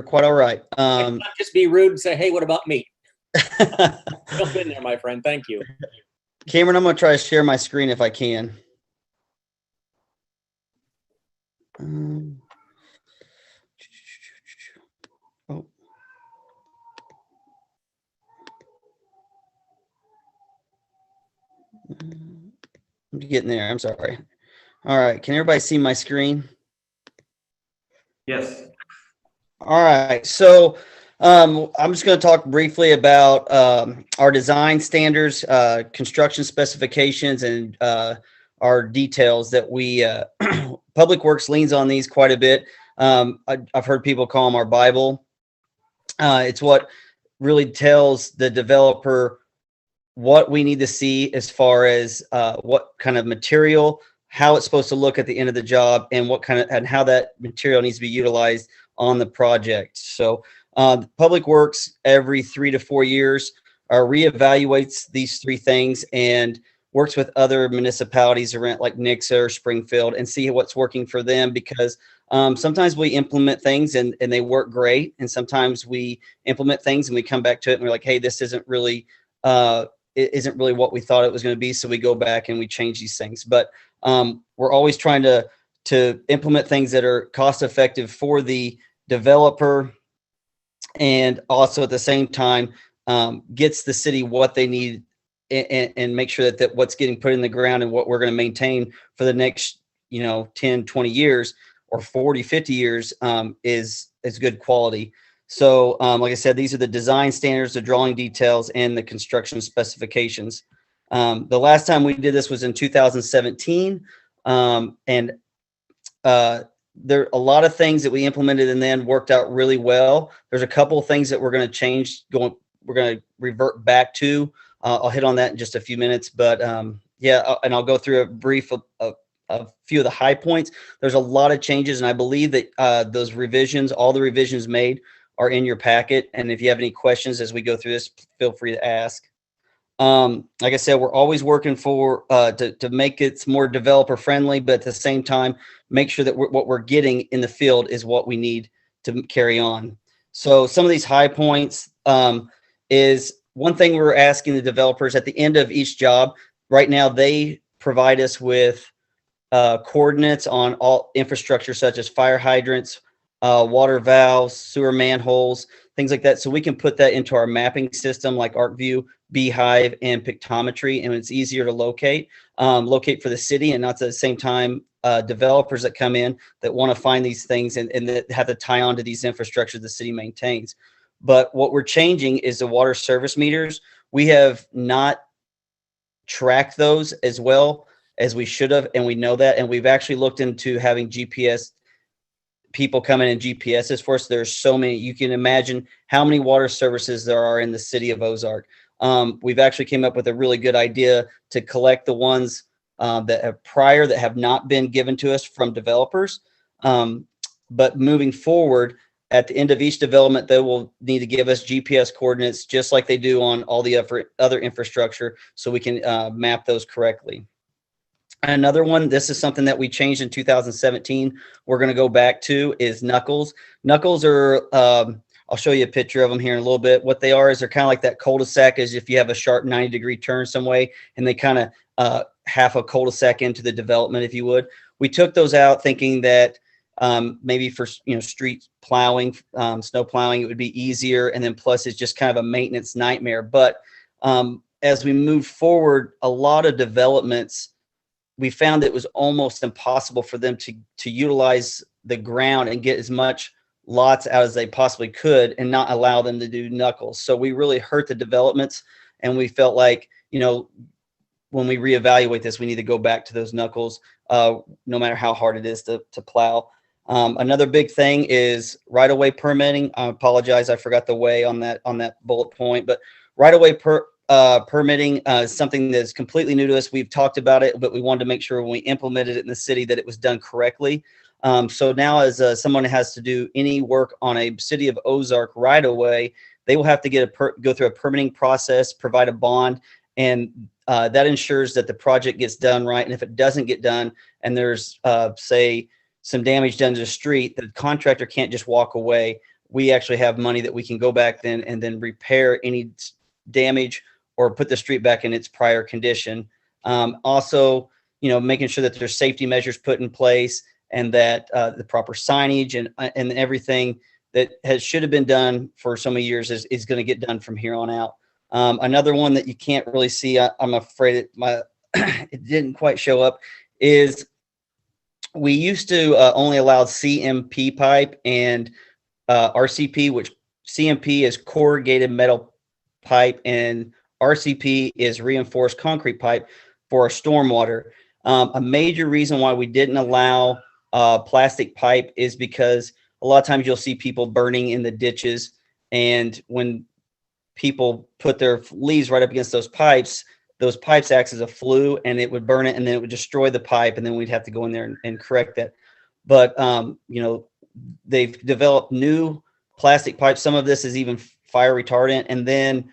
quite all right. I cannot just be rude and say, hey, what about me? Jump in there, my friend. Thank you. Cameron, I'm going to try to share my screen if I can. Oh. I'm getting there. I'm sorry. All right. Can everybody see my screen? Yes. All right. So I'm just going to talk briefly about our design standards, construction specifications, and our details that we Public Works leans on these quite a bit. I've heard people call them our Bible. It's what really tells the developer what we need to see as far as what kind of material, how it's supposed to look at the end of the job, and what kind of and how that material needs to be utilized on the project. So Public Works every 3 to 4 years reevaluates these three things and works with other municipalities around like Nixa or Springfield and see what's working for them, because sometimes we implement things and they work great, and sometimes we implement things and we come back to it and we're like, hey, this isn't really it isn't really what we thought it was going to be. So we go back and we change these things. But we're always trying to implement things that are cost effective for the developer, and also at the same time gets the city what they need, and make sure that what's getting put in the ground and what we're going to maintain for the next 10, 20 years or 40, 50 years is good quality. So like I said, these are the design standards, the drawing details, and the construction specifications. The last time we did this was in 2017. And there are a lot of things that we implemented and then worked out really well. There's a couple of things that we're going to change, we're going to revert back to. I'll hit on that in just a few minutes, but yeah, and I'll go through a brief of a few of the high points. There's a lot of changes, and I believe that those revisions, all the revisions made, are in your packet. And if you have any questions as we go through this, feel free to ask. Like I said, we're always working for to make it more developer friendly, but at the same time, make sure that what we're getting in the field is what we need to carry on. So some of these high points is one thing we're asking the developers at the end of each job. Right now, they provide us with coordinates on all infrastructure such as fire hydrants, water valves, sewer manholes, things like that. So we can put that into our mapping system like ArcView, Beehive, and Pictometry, and it's easier to locate for the city, and not at the same time developers that come in that want to find these things and that have to tie on to these infrastructure the city maintains. But what we're changing is the water service meters. We have not tracked those as well as we should have, and we know that, and we've actually looked into having GPS people come in and GPSs for us. There's so many. You can imagine how many water services there are in the city of Ozark. We've actually came up with a really good idea to collect the ones that have not been given to us from developers. But moving forward, at the end of each development, they will need to give us GPS coordinates just like they do on all the other infrastructure, so we can map those correctly. Another one, this is something that we changed in 2017. We're going to go back to is knuckles. Knuckles are, I'll show you a picture of them here in a little bit. What they are is they're kind of like that cul-de-sac, as if you have a sharp 90-degree turn some way, and they kind of half a cul-de-sac into the development, if you would. We took those out thinking that maybe for street plowing, snow plowing, it would be easier, and then plus it's just kind of a maintenance nightmare. But as we move forward, a lot of developments, we found it was almost impossible for them to utilize the ground and get as much lots out as they possibly could and not allow them to do knuckles. So we really hurt the developments, and we felt like, when we reevaluate this, we need to go back to those knuckles, no matter how hard it is to plow. Another big thing is right-of-way permitting. I apologize, I forgot the way on that bullet point, but right-of-way permitting is something that's completely new to us. We've talked about it, but we wanted to make sure when we implemented it in the city that it was done correctly. So now as someone has to do any work on a city of Ozark right-of-way, they will have to go through a permitting process, provide a bond, and that ensures that the project gets done right. And if it doesn't get done and there's, say, some damage done to the street, the contractor can't just walk away. We actually have money that we can go back then and then repair any damage or put the street back in its prior condition. Also, making sure that there's safety measures put in place and that the proper signage and everything that should have been done for so many years is going to get done from here on out. Another one that you can't really see, I'm afraid it didn't quite show up, is we used to only allow CMP pipe and RCP, which CMP is corrugated metal pipe and RCP is reinforced concrete pipe for our stormwater. A major reason why we didn't allow plastic pipe is because a lot of times you'll see people burning in the ditches And when people put their leaves right up against those pipes act as a flue, and it would burn it, and then it would destroy the pipe, and then we'd have to go in there and correct that. But they've developed new plastic pipes. Some of this is even fire retardant, and then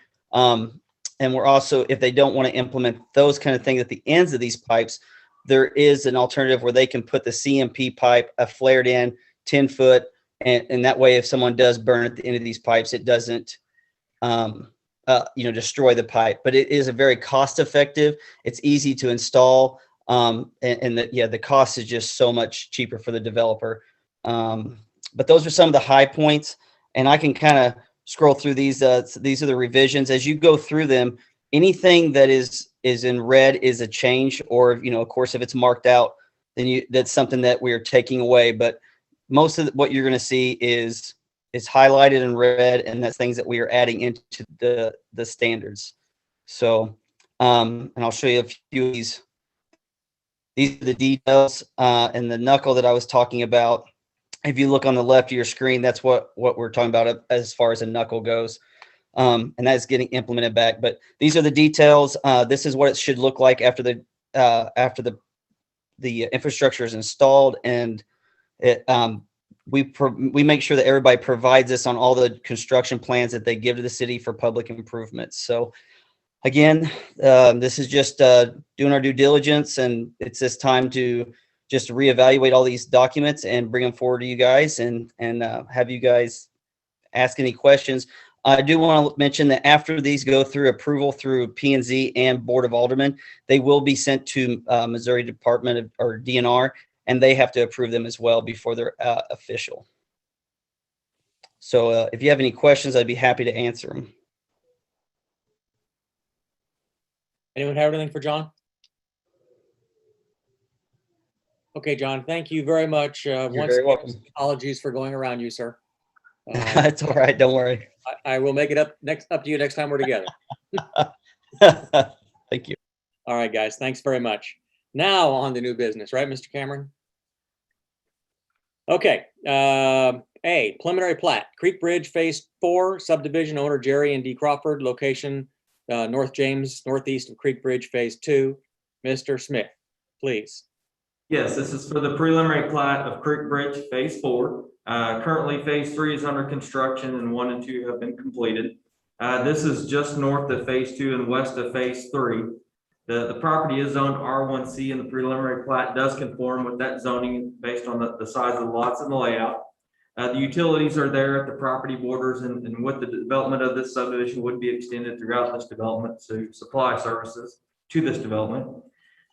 and we're also, if they don't want to implement those kind of things at the ends of these pipes, there is an alternative where they can put the CMP pipe, a flared in 10-foot, and that way, if someone does burn at the end of these pipes, it doesn't destroy the pipe. But it is a very cost effective. It's easy to install, and the cost is just so much cheaper for the developer. But those are some of the high points, and I can kind of scroll through these. These are the revisions. As you go through them, anything that is in red is a change, or of course, if it's marked out, then that's something that we are taking away. But most of what you're going to see is highlighted in red, and that's things that we are adding into the standards. So, and I'll show you a few of these. These are the details, and the knuckle that I was talking about. If you look on the left of your screen, that's what we're talking about as far as a knuckle goes. And that's getting implemented back. But these are the details. This is what it should look like after the infrastructure is installed, and we make sure that everybody provides this on all the construction plans that they give to the city for public improvements. So again, this is just doing our due diligence, and it's this time to just reevaluate all these documents and bring them forward to you guys, and have you guys ask any questions. I do want to mention that after these go through approval through P&Z and Board of Aldermen, they will be sent to Missouri Department of, or DNR, and they have to approve them as well before they're official. So if you have any questions, I'd be happy to answer them. Anyone have anything for John? Okay, John, thank you very much. You're Once very again, welcome. apologies for going around you, sir. It's all right. Don't worry. I will make it up to you next time we're together. Thank you. All right, guys, thanks very much. Now on to new business, right, Mr. Cameron? Okay, A, preliminary plat, Creek Bridge Phase 4, subdivision, owner Jerry and D. Crawford, location North James, northeast of Creek Bridge Phase 2. Mr. Smith, please. Yes, this is for the preliminary plat of Creek Bridge Phase 4. Currently, Phase 3 is under construction, and 1 and 2 have been completed. This is just north of Phase 2 and west of Phase 3. The property is zoned R1C, and the preliminary plat does conform with that zoning based on the size of the lots and the layout. The utilities are there at the property borders, and with the development of this subdivision would be extended throughout this development to supply services to this development.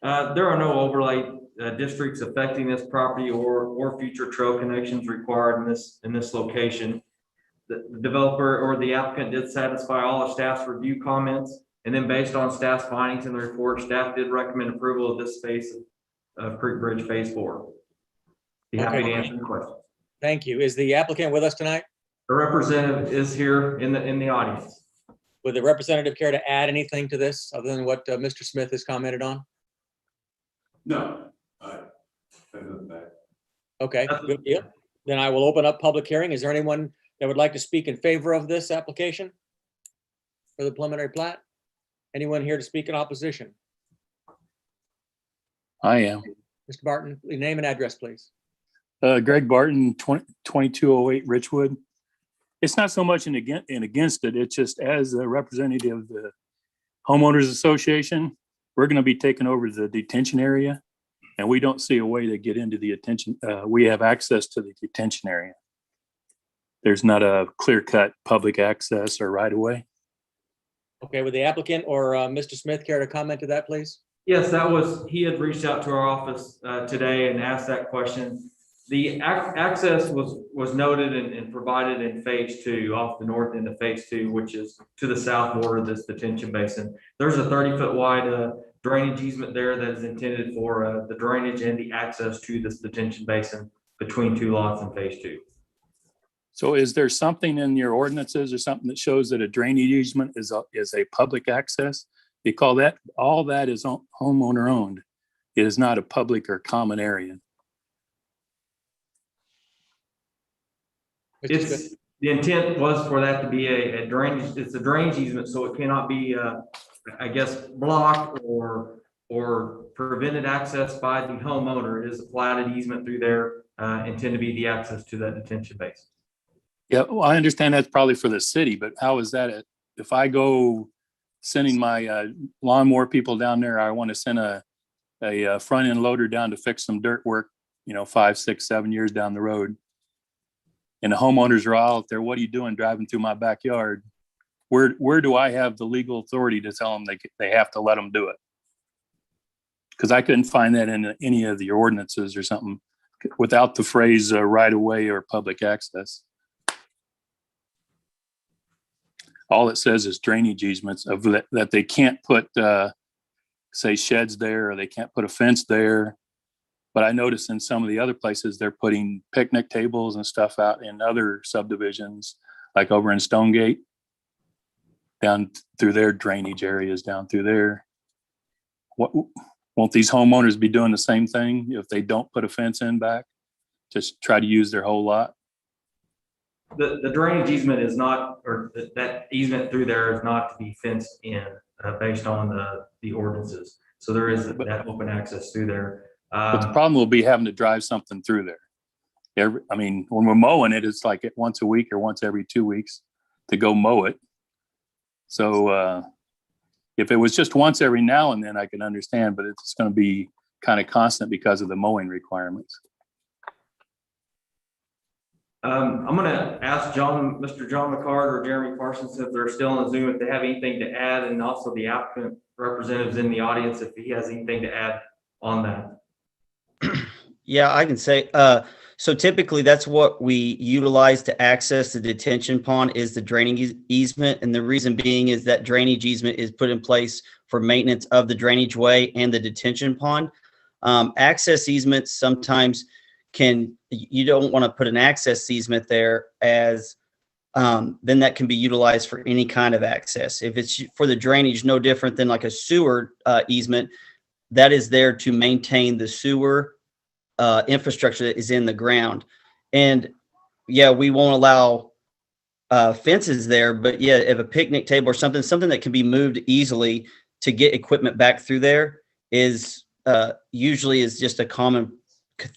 There are no overlay districts affecting this property or future trail connections required in this location. The developer or the applicant did satisfy all of staff's review comments, and then based on staff's findings in the report, staff did recommend approval of this phase of Creek Bridge Phase 4. Be happy to answer the questions. Thank you. Is the applicant with us tonight? The representative is here in the audience. Would the representative care to add anything to this other than what Mr. Smith has commented on? No. I send it back. Okay, good deal. Then I will open up public hearing. Is there anyone that would like to speak in favor of this application for the preliminary plat? Anyone here to speak in opposition? I am. Mr. Barton, name and address, please. Greg Barton, 2208 Richwood. It's not so much in against it. It's just as a representative of the homeowners association, we're going to be taking over the detention area, and we don't see a way to get into the detention. We have access to the detention area. There's not a clear-cut public access or right-of-way. Okay, would the applicant or Mr. Smith care to comment to that, please? Yes, he had reached out to our office today and asked that question. The access was noted and provided in Phase 2, off the north end of Phase 2, which is to the south border of this detention basin. There's a 30-foot wide drainage easement there that is intended for the drainage and the access to this detention basin between 2 lots in Phase 2. So is there something in your ordinances or something that shows that a drainage easement is a public access? Because all that is homeowner owned. It is not a public or common area. It's The intent was for that to be a drainage, it's a drainage easement, so it cannot be, I guess, blocked or prevented access by the homeowner. It is a platted easement through there, intended to be the access to that detention basin. Yeah, well, I understand that's probably for the city, but how is that? If I go sending my lawnmower people down there, I want to send a front end loader down to fix some dirt work, 5, 6, 7 years down the road. And the homeowners are all out there, what are you doing driving through my backyard? Where do I have the legal authority to tell them they have to let them do it? Because I couldn't find that in any of the ordinances or something without the phrase right of way or public access. All it says is drainage easements of that they can't put, say, sheds there, or they can't put a fence there. But I noticed in some of the other places, they're putting picnic tables and stuff out in other subdivisions, like over in Stonegate, down through their drainage areas down through there. Won't these homeowners be doing the same thing if they don't put a fence in back? Just try to use their whole lot? The drainage easement is not, or that easement through there is not to be fenced in based on the ordinances. So there is that open access through there. But the problem will be having to drive something through there. When we're mowing it, it's like once a week or once every 2 weeks to go mow it. So if it was just once every now and then, I can understand, but it's going to be kind of constant because of the mowing requirements. I'm going to ask Mr. John McCart or Jeremy Parsons, if they're still on Zoom, if they have anything to add, and also the applicant representatives in the audience, if he has anything to add on that. Yeah, I can say, so typically that's what we utilize to access the detention pond is the drainage easement. And the reason being is that drainage easement is put in place for maintenance of the drainage way and the detention pond. Access easements sometimes you don't want to put an access easement there as then that can be utilized for any kind of access. If it's for the drainage, no different than like a sewer easement, that is there to maintain the sewer infrastructure that is in the ground. And yeah, we won't allow fences there, but yeah, if a picnic table or something that can be moved easily to get equipment back through there is usually is just a common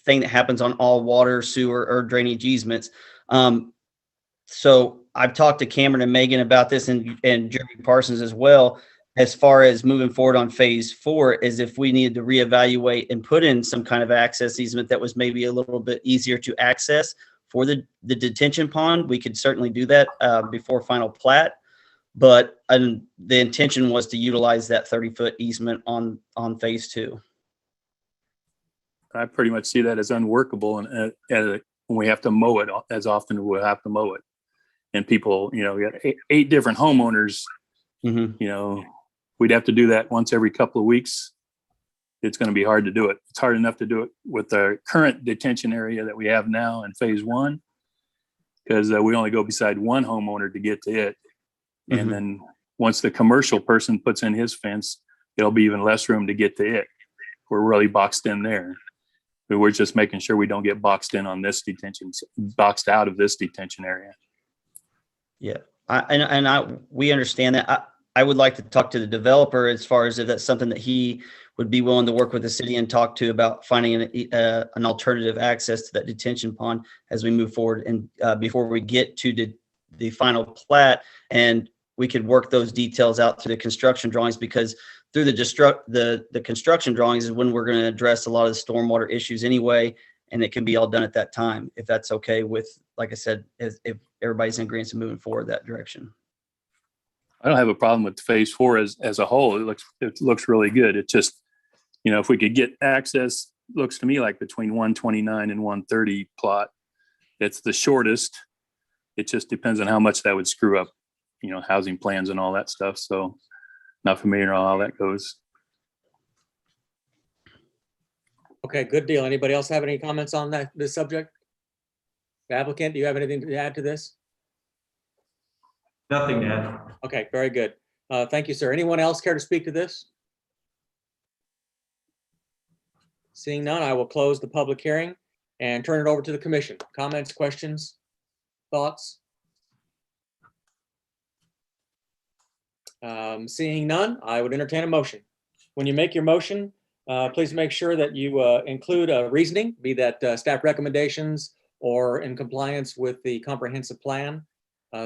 thing that happens on all water, sewer, or drainage easements. So I've talked to Cameron and Megan about this, and Jeremy Parsons as well, as far as moving forward on phase 4, is if we needed to reevaluate and put in some kind of access easement that was maybe a little bit easier to access for the detention pond, we could certainly do that before final plat. But the intention was to utilize that 30-foot easement on phase 2. I pretty much see that as unworkable, and when we have to mow it as often as we'll have to mow it. And people, we got eight different homeowners, we'd have to do that once every couple of weeks. It's going to be hard to do it. It's hard enough to do it with the current detention area that we have now in phase 1, because we only go beside one homeowner to get to it. And then once the commercial person puts in his fence, there'll be even less room to get to it. We're really boxed in there. But we're just making sure we don't get boxed out of this detention area. Yeah, we understand that. I would like to talk to the developer as far as if that's something that he would be willing to work with the city and talk to about finding an alternative access to that detention pond as we move forward and before we get to the final plat, and we could work those details out through the construction drawings, because through the construction drawings is when we're going to address a lot of the stormwater issues anyway, and it can be all done at that time, if that's okay with, like I said, if everybody's in agreement to moving forward that direction. I don't have a problem with phase 4 as a whole. It looks really good. It just, if we could get access, looks to me like between 129 and 130 plot. It's the shortest. It just depends on how much that would screw up, housing plans and all that stuff. So not familiar on how that goes. Okay, good deal. Anybody else have any comments on this subject? The applicant, do you have anything to add to this? Nothing to add. Okay, very good. Thank you, sir. Anyone else care to speak to this? Seeing none, I will close the public hearing and turn it over to the commission. Comments, questions, thoughts? Seeing none, I would entertain a motion. When you make your motion, please make sure that you include reasoning, be that staff recommendations or in compliance with the comprehensive plan.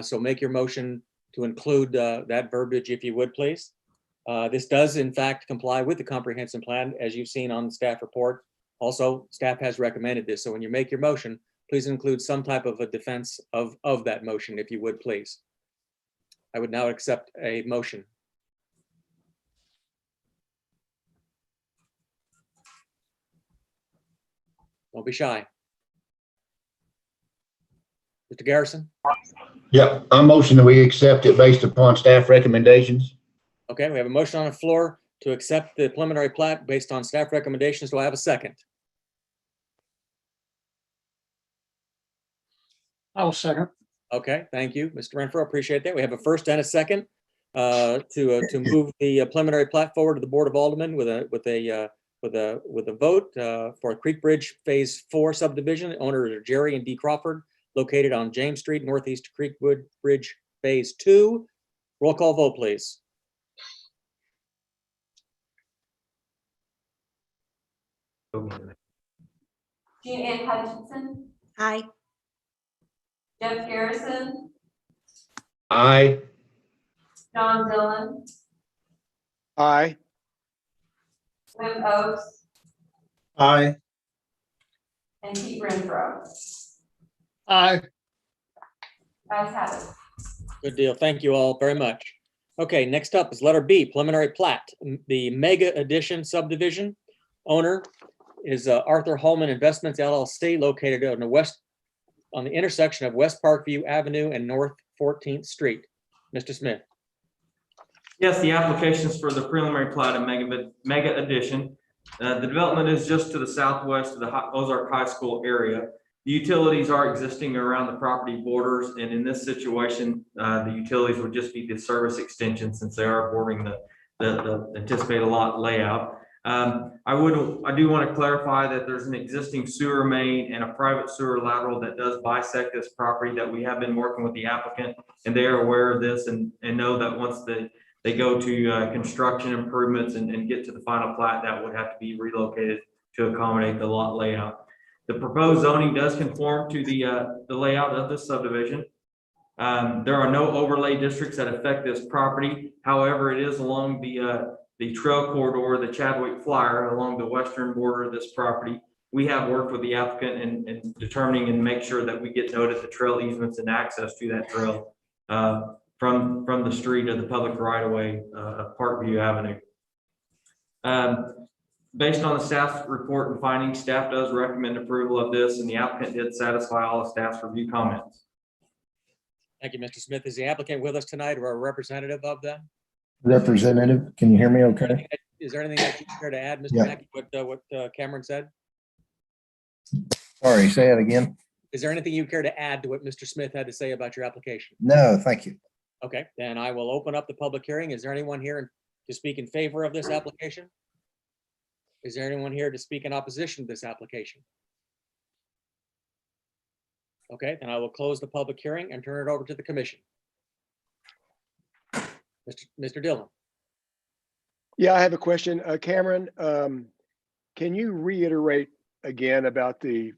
So make your motion to include that verbiage if you would, please. This does in fact comply with the comprehensive plan, as you've seen on the staff report. Also, staff has recommended this. So when you make your motion, please include some type of a defense of that motion, if you would, please. I would now accept a motion. Don't be shy. Mr. Garrison? Yep, I motion that we accept it based upon staff recommendations. Okay, we have a motion on the floor to accept the preliminary plat based on staff recommendations. Do I have a second? I'll second. Okay, thank you, Mr. Renfro. Appreciate that. We have a first and a second to move the preliminary plat forward to the Board of Aldermen with a vote for Creek Bridge Phase 4 subdivision. Owners are Jerry and D. Crawford, located on James Street, northeast Creekwood Bridge Phase 2. Roll call vote, please. Jean Ann Hutchinson, Aye. Jeff Garrison, Aye. John Dillon, Aye. Wim Oaks, Aye. and Pete Renfro. Aye. Guys have it. Good deal. Thank you all very much. Okay, next up is letter B, preliminary plat, the Mega Edition subdivision. Owner is Arthur Holman Investments LLC, located on the intersection of West Parkview Avenue and North 14th Street. Mr. Smith. Yes, the applications for the preliminary plat of Mega Edition. The development is just to the southwest of the Ozark High School area. The utilities are existing around the property borders, and in this situation, the utilities would just be the service extension since they are bordering the anticipated lot layout. I do want to clarify that there's an existing sewer main and a private sewer lateral that does bisect this property that we have been working with the applicant, and they are aware of this and know that once they go to construction improvements and get to the final plat, that would have to be relocated to accommodate the lot layout. The proposed zoning does conform to the layout of this subdivision. There are no overlay districts that affect this property. However, it is along the trail corridor, the Chadwick Flyer, along the western border of this property. We have worked with the applicant in determining and make sure that we get noted the trail easements and access to that trail from the street of the public right of way of Parkview Avenue. Based on the staff report and findings, staff does recommend approval of this, and the applicant did satisfy all of staff's review comments. Thank you, Mr. Smith. Is the applicant with us tonight or a representative of them? Representative, can you hear me okay? Is there anything that you care to add, Mr. Yeah. Mackey, what Cameron said? Sorry, say it again. Is there anything you care to add to what Mr. Smith had to say about your application? No, thank you. Okay, then I will open up the public hearing. Is there anyone here to speak in favor of this application? Is there anyone here to speak in opposition to this application? Okay, then I will close the public hearing and turn it over to the commission. Mr. Dillon. Yeah, I have a question. Cameron, can you reiterate again about the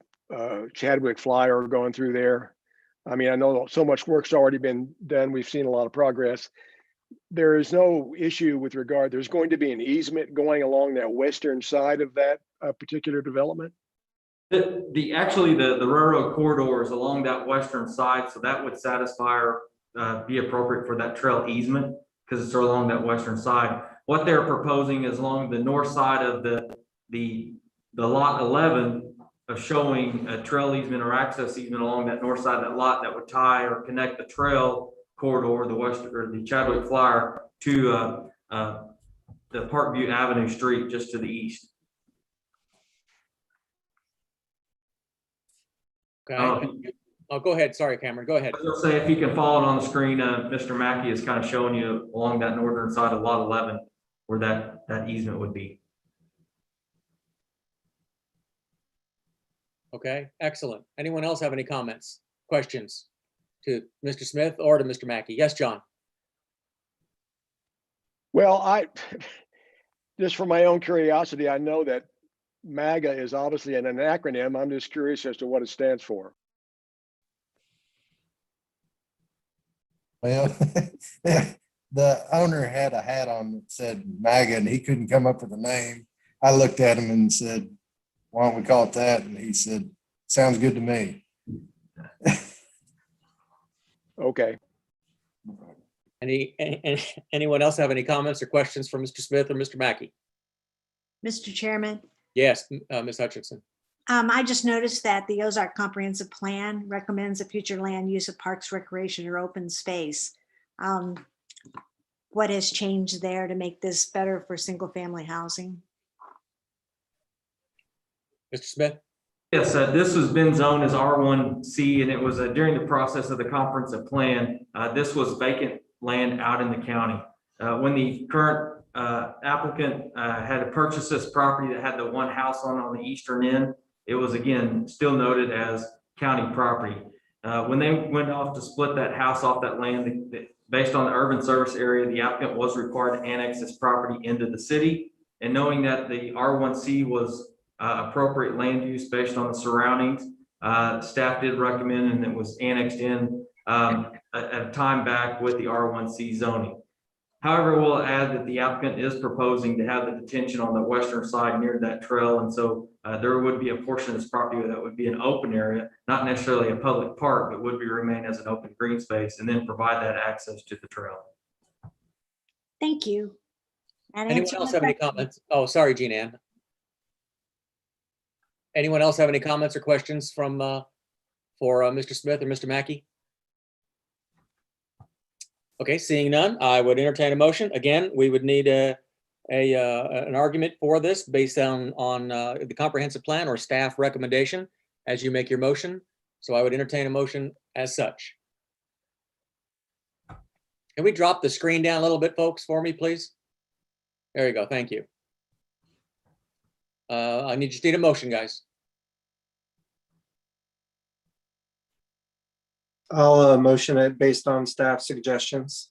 Chadwick Flyer going through there? I mean, I know so much work's already been done. We've seen a lot of progress. There is no issue with regard, there's going to be an easement going along that western side of that particular development? Actually, the railroad corridor is along that western side, so that would satisfy or be appropriate for that trail easement because it's along that western side. What they're proposing is along the north side of the lot 11 of showing a trail easement or access easement along that north side of that lot that would tie or connect the trail corridor, the west or the Chadwick Flyer to the Parkview Avenue Street just to the east. Okay. Oh, go ahead. Sorry, Cameron. Go ahead. I was gonna say, if you can follow it on the screen, Mr. Mackey is kind of showing you along that northern side of lot 11 where that easement would be. Okay, excellent. Anyone else have any comments, questions to Mr. Smith or to Mr. Mackey? Yes, John. Well, just for my own curiosity, I know that MAGA is obviously an acronym. I'm just curious as to what it stands for. Well, the owner had a hat on that said MAGA and he couldn't come up with a name. I looked at him and said, why don't we call it that? And he said, sounds good to me. Okay. Anyone else have any comments or questions for Mr. Smith or Mr. Mackey? Mr. Chairman, Yes, Ms. Hutchinson. I just noticed that the Ozark Comprehensive Plan recommends a future land use of parks, recreation, or open space. What has changed there to make this better for single-family housing? Mr. Smith? Yes, this has been zoned as R1C, and it was during the process of the comprehensive plan. This was vacant land out in the county. When the current applicant had to purchase this property that had the one house on the eastern end, it was again still noted as county property. When they went off to split that house off that land, based on the urban service area, the applicant was required to annex this property into the city. And knowing that the R1C was appropriate land use based on the surroundings, staff did recommend, and it was annexed in at a time back with the R1C zoning. However, we'll add that the applicant is proposing to have the detention on the western side near that trail. And so there would be a portion of this property that would be an open area, not necessarily a public park, but would remain as an open green space and then provide that access to the trail. Thank you. Anyone else have any comments? Oh, sorry, Jean Ann. Anyone else have any comments or questions from for Mr. Smith or Mr. Mackey? Okay, seeing none, I would entertain a motion. Again, we would need an argument for this based on the comprehensive plan or staff recommendation as you make your motion. So I would entertain a motion as such. Can we drop the screen down a little bit, folks, for me, please? There you go. Thank you. I just need a motion, guys. I'll motion it based on staff suggestions.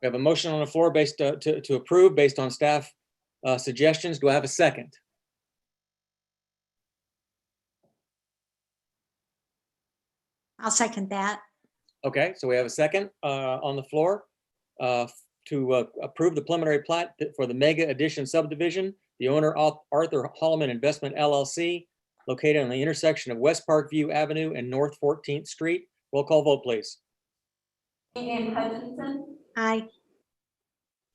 We have a motion on the floor based to approve based on staff suggestions. Do I have a second? I'll second that. Okay, so we have a second on the floor to approve the preliminary plat for the Mega Addition subdivision. The owner, Arthur Holloman Investment LLC, located on the intersection of West Parkview Avenue and North 14th Street. Roll call vote, please. Jean Hutchinson, Aye.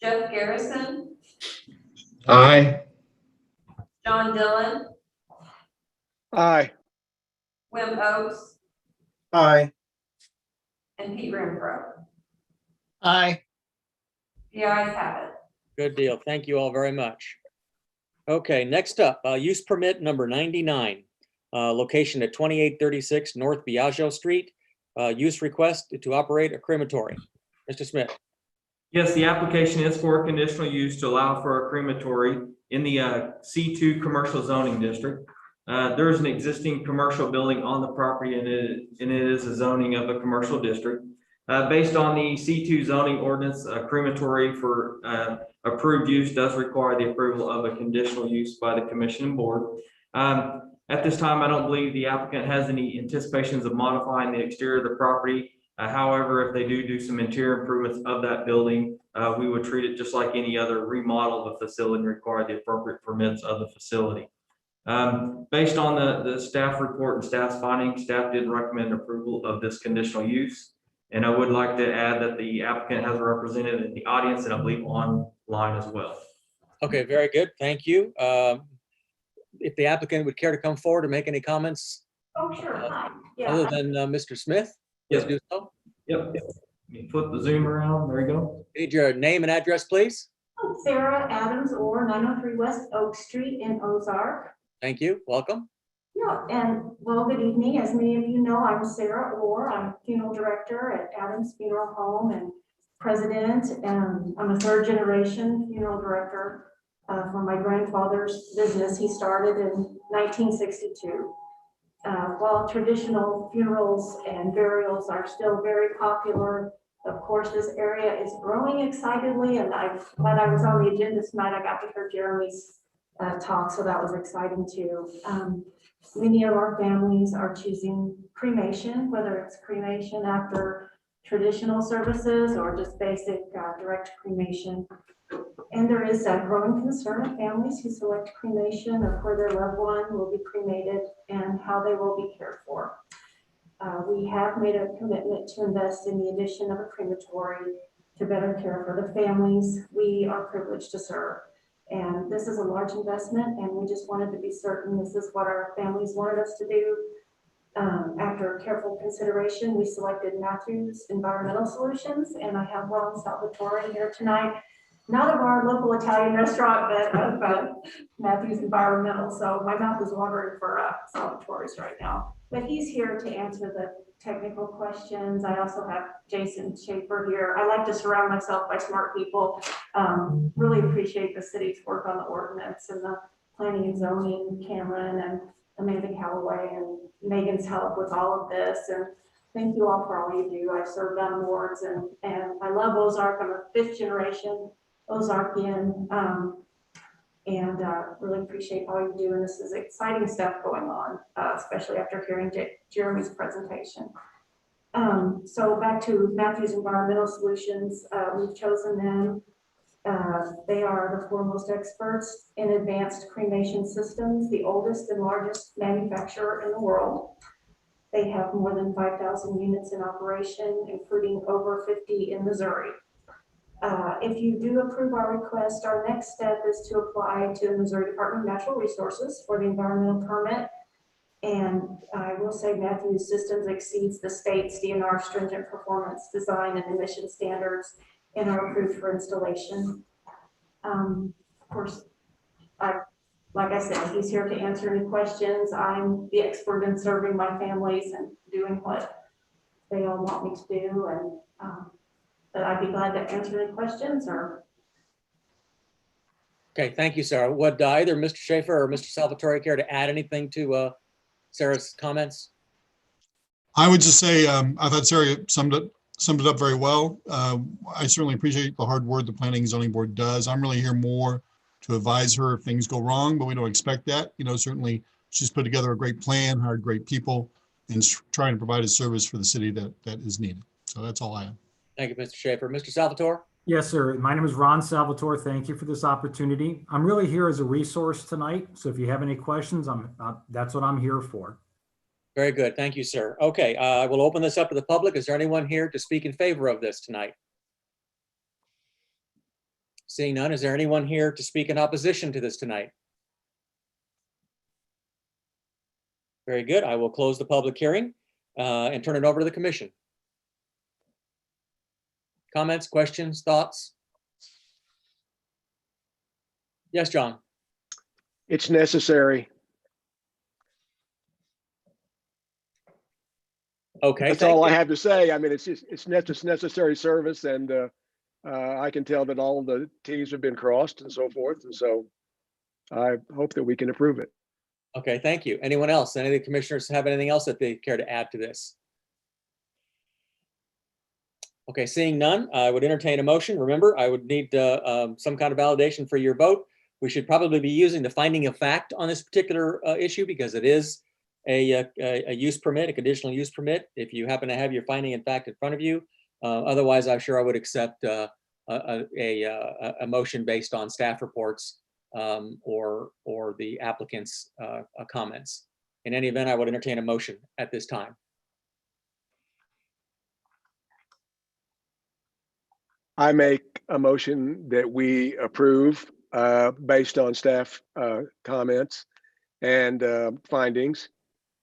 Jeff Garrison, Aye. John Dillon, Aye. Wim Oaks, Aye. and Pete Renfro. Aye. The ayes have it. Good deal. Thank you all very much. Okay, next up, use permit number 99, location at 2836 North Biagio Street. Use request to operate a crematory. Mr. Smith. Yes, the application is for a conditional use to allow for a crematory in the C2 commercial zoning district. There is an existing commercial building on the property, and it is a zoning of a commercial district. Based on the C2 zoning ordinance, a crematory for approved use does require the approval of a conditional use by the commission and board. At this time, I don't believe the applicant has any anticipations of modifying the exterior of the property. However, if they do some interior improvements of that building, we would treat it just like any other remodel of the facility and require the appropriate permits of the facility. Based on the staff report and staff's findings, staff did recommend approval of this conditional use. And I would like to add that the applicant has a representative in the audience and I believe online as well. Okay, very good. Thank you. If the applicant would care to come forward and make any comments Oh, sure. other than Mr. Smith, please do so. Yep. Let me flip the Zoom around. There you go. Need your name and address, please. Sarah Adams, or 903 West Oak Street in Ozark. Thank you. Welcome. Yeah, and well, good evening. As many of you know, I'm Sarah Orr. I'm funeral director at Adams Funeral Home and president, and I'm a third generation funeral director for my grandfather's business. He started in 1962. While traditional funerals and burials are still very popular Of course, this area is growing excitedly, and I'm glad I was on the agenda tonight. I got to hear Jeremy's talk, so that was exciting too. Many of our families are choosing cremation, whether it's cremation after traditional services or just basic direct cremation. And there is a growing concern of families who select cremation of where their loved one will be cremated and how they will be cared for. We have made a commitment to invest in the addition of a crematory to better care for the families we are privileged to serve. And this is a large investment, and we just wanted to be certain this is what our families wanted us to do. After careful consideration, we selected Matthews Environmental Solutions, and I have Ron Salvatore here tonight. Not of our local Italian restaurant, but of Matthews Environmental. So my mouth is watering for Salvatore's right now. But he's here to answer the technical questions. I also have Jason Schaefer here. I like to surround myself by smart people. Really appreciate the city's work on the ordinance and the planning and zoning, Cameron and Amanda Calloway and Megan's help with all of this. And thank you all for all you do. I've served on boards and I love Ozark. I'm a 5th generation Ozarkian, and really appreciate all you do. And this is exciting stuff going on, especially after hearing Jeremy's presentation. So back to Matthews Environmental Solutions, we've chosen them. They are the foremost experts in advanced cremation systems, the oldest and largest manufacturer in the world. They have more than 5,000 units in operation, including over 50 in Missouri. If you do approve our request, our next step is to apply to the Missouri Department of Natural Resources for the environmental permit. And I will say Matthews Systems exceeds the state's DNR stringent performance design and emission standards and are approved for installation. Of course, like I said, he's here to answer any questions. I'm the expert in serving my families and doing what they all want me to do. And but I'd be glad to answer any questions or. Okay, thank you, Sarah. Would either Mr. Schaefer or Mr. Salvatore care to add anything to Sarah's comments? I would just say, I thought Sarah summed it up very well. I certainly appreciate the hard work the Planning and Zoning Board does. I'm really here more to advise her if things go wrong, but we don't expect that. You know, certainly she's put together a great plan, hired great people, and trying to provide a service for the city that is needed. So that's all I have. Thank you, Mr. Schaefer. Mr. Salvatore? Yes, sir. My name is Ron Salvatore. Thank you for this opportunity. I'm really here as a resource tonight. So if you have any questions, that's what I'm here for. Very good. Thank you, sir. Okay, I will open this up to the public. Is there anyone here to speak in favor of this tonight? Seeing none, is there anyone here to speak in opposition to this tonight? Very good. I will close the public hearing and turn it over to the commission. Comments, questions, thoughts? Yes, John. It's necessary. Okay. That's all I have to say. I mean, it's necessary service, and I can tell that all the T's have been crossed and so forth. And so I hope that we can approve it. Okay, thank you. Anyone else? Any of the commissioners have anything else that they care to add to this? Okay, seeing none, I would entertain a motion. Remember, I would need some kind of validation for your vote. We should probably be using the finding of fact on this particular issue because it is a use permit, a conditional use permit, if you happen to have your finding of fact in front of you. Otherwise, I'm sure I would accept a motion based on staff reports or the applicant's comments. In any event, I would entertain a motion at this time. I make a motion that we approve based on staff comments and findings,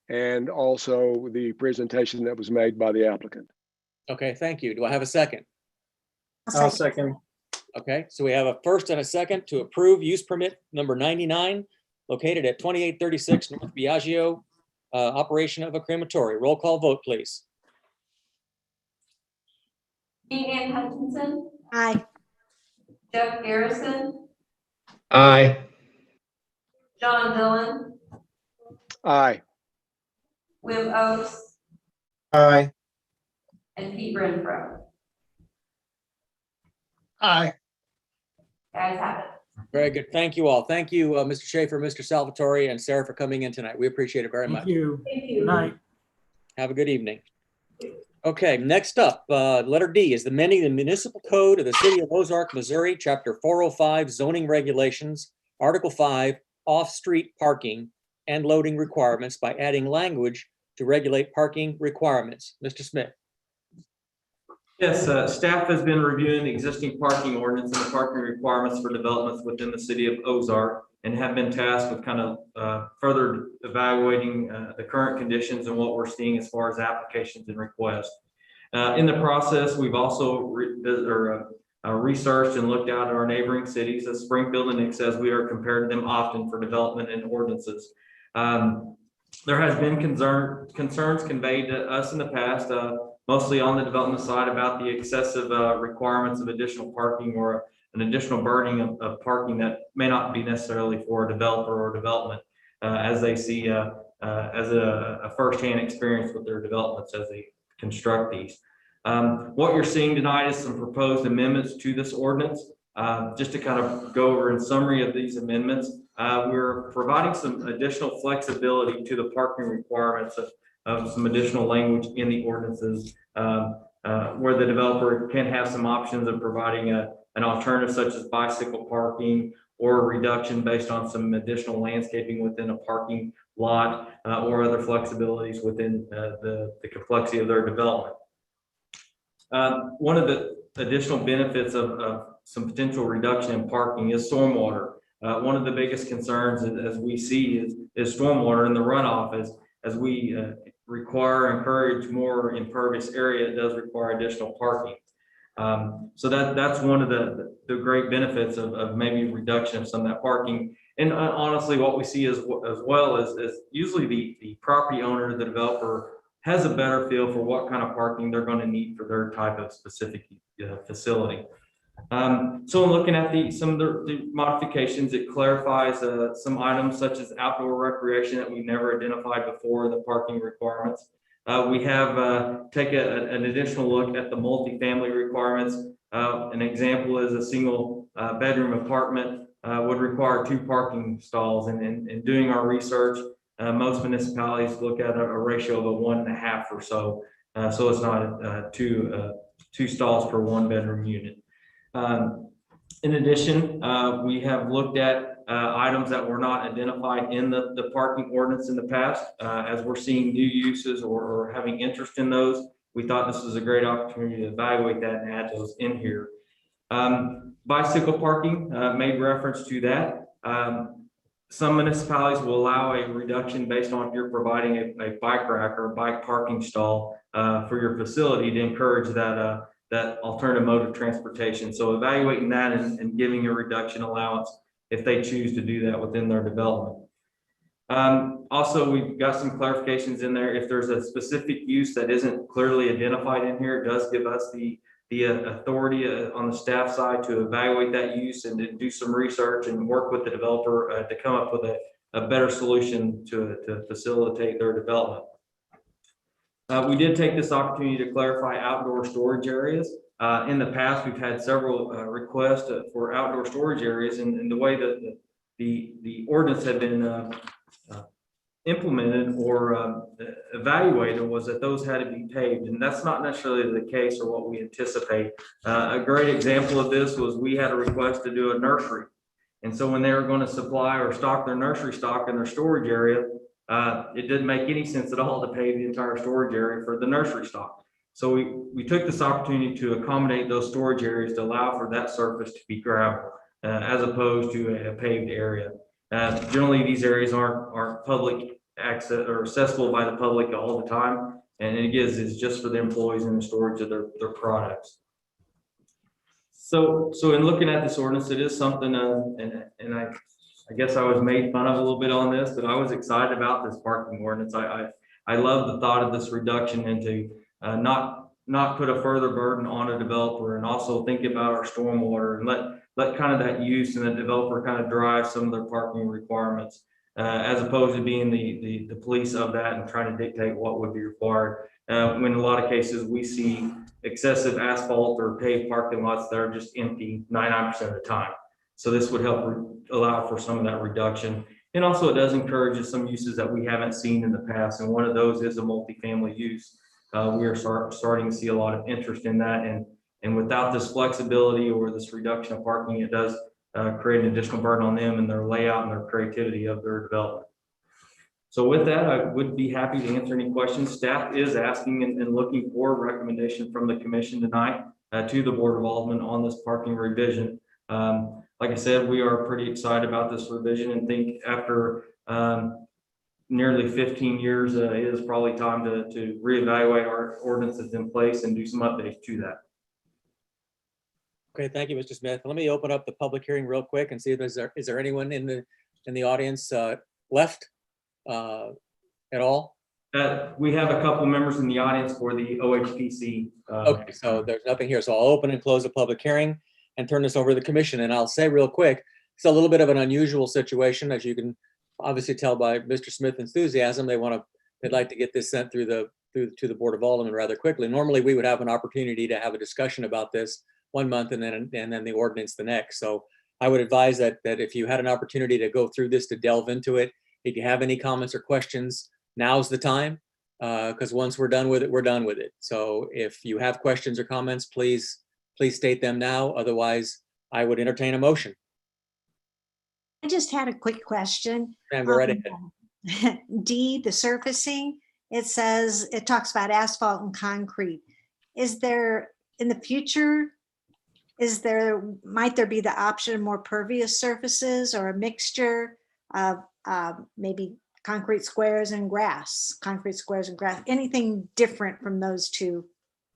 and also the presentation that was made by the applicant. Okay, thank you. Do I have a second? I'll second. Okay, so we have a first and a second to approve use permit number 99, located at 2836 North Biagio, operation of a crematory. Roll call vote, please. Dean Hutchinson, Aye. Jeff Garrison, Aye. John Dillon, Aye. Wim Oaks, Aye. and Pete Renfro. Aye. Guys have it. Very good. Thank you all. Thank you, Mr. Schaefer, Mr. Salvatore, and Sarah for coming in tonight. We appreciate it very much. Thank you. Thank Good you. night. Have a good evening. Okay, next up, letter D is amending the municipal code of the city of Ozark, Missouri, chapter 405 zoning regulations, article 5, off-street parking and loading requirements by adding language to regulate parking requirements. Mr. Smith. Yes, staff has been reviewing the existing parking ordinance and the parking requirements for developments within the city of Ozark and have been tasked with kind of further evaluating the current conditions and what we're seeing as far as applications and requests. In the process, we've also researched and looked out at our neighboring cities as Springfield and Nix, as we are compared to them often for development and ordinances. There has been concerns conveyed to us in the past, mostly on the development side, about the excessive requirements of additional parking or an additional burdening of parking that may not be necessarily for a developer or development, as they see as a firsthand experience with their developments as they construct these. What you're seeing tonight is some proposed amendments to this ordinance. Just to kind of go over in summary of these amendments, we're providing some additional flexibility to the parking requirements of some additional language in the ordinances, where the developer can have some options of providing an alternative such as bicycle parking or a reduction based on some additional landscaping within a parking lot, or other flexibilities within the complexity of their development. One of the additional benefits of some potential reduction in parking is stormwater. One of the biggest concerns as we see is stormwater and the runoff. As we encourage more impervious area, it does require additional parking. So that's one of the great benefits of maybe reduction of some of that parking. And honestly, what we see as well is usually the property owner, the developer, has a better feel for what kind of parking they're going to need for their type of specific facility. So in looking at some of the modifications, it clarifies some items such as outdoor recreation that we never identified before, the parking requirements. We have taken an additional look at the multifamily requirements. An example is a single bedroom apartment would require 2 parking stalls. And in doing our research, most municipalities look at a ratio of a 1.5 or so. So it's not two stalls per 1 bedroom unit. In addition, we have looked at items that were not identified in the parking ordinance in the past. As we're seeing new uses or having interest in those, we thought this was a great opportunity to evaluate that and add those in here. Bicycle parking, made reference to that. Some municipalities will allow a reduction based on if you're providing a bike rack or a bike parking stall for your facility to encourage that alternative mode of transportation. So evaluating that and giving a reduction allowance if they choose to do that within their development. Also, we've got some clarifications in there. If there's a specific use that isn't clearly identified in here, it does give us the authority on the staff side to evaluate that use and to do some research and work with the developer to come up with a better solution to facilitate their development. We did take this opportunity to clarify outdoor storage areas. In the past, we've had several requests for outdoor storage areas, and the way that the ordinance had been implemented or evaluated was that those had to be paved, and that's not necessarily the case or what we anticipate. A great example of this was we had a request to do a nursery, and so when they were going to supply or stock their nursery stock in their storage area, it didn't make any sense at all to pave the entire storage area for the nursery stock. So we took this opportunity to accommodate those storage areas to allow for that surface to be gravel as opposed to a paved area. Generally, these areas aren't public access or accessible by the public all the time, and it is just for the employees and the storage of their products. So in looking at this ordinance, it is something, and I guess I was made fun of a little bit on this, but I was excited about this parking ordinance. I love the thought of this reduction and to not put a further burden on a developer, and also think about our stormwater and let kind of that use and the developer kind of drive some of their parking requirements, as opposed to being the police of that and trying to dictate what would be required. when in a lot of cases we see excessive asphalt or paved parking lots that are just empty 99% of the time. So this would help allow for some of that reduction. And also it does encourage some uses that we haven't seen in the past. And one of those is a multifamily use. We are starting to see a lot of interest in that. And without this flexibility or this reduction of parking, it does create an additional burden on them and their layout and their creativity of their development. So with that, I would be happy to answer any questions. Staff is asking and looking for a recommendation from the commission tonight to the Board of Aldermen on this parking revision. Like I said, we are pretty excited about this revision and think after nearly 15 years, it is probably time to reevaluate our ordinances in place and do some updates to that. Okay, thank you, Mr. Smith. Let me open up the public hearing real quick and see if is there anyone in the audience left at all? We have a couple members in the audience for the OHPC. Okay, so there's nothing here. So I'll open and close the public hearing and turn this over to the commission. And I'll say real quick, it's a little bit of an unusual situation, as you can obviously tell by Mr. Smith's enthusiasm. They'd like to get this sent to the Board of Aldermen rather quickly. Normally, we would have an opportunity to have a discussion about this 1 month and then the ordinance the next. So I would advise that if you had an opportunity to go through this, to delve into it, if you have any comments or questions, now's the time, because once we're done with it, we're done with it. So if you have questions or comments, please state them now. Otherwise, I would entertain a motion. I just had a quick question. And go right ahead. D, the surfacing, it talks about asphalt and concrete. Is there, in the future, might there be the option of more pervious surfaces or a mixture of maybe concrete squares and grass, anything different from those two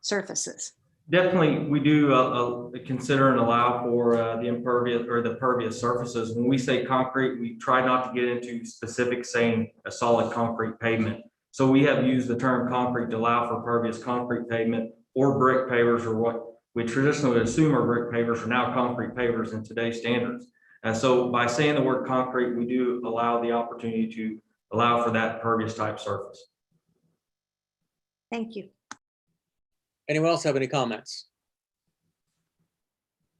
surfaces? Definitely, we do consider and allow for the impervious or the pervious surfaces. When we say concrete, we try not to get into specific saying a solid concrete pavement. So we have used the term concrete to allow for pervious concrete pavement or brick pavers, or what we traditionally would assume are brick pavers are now concrete pavers in today's standards. And so by saying the word concrete, we do allow the opportunity to allow for that pervious type surface. Thank you. Anyone else have any comments?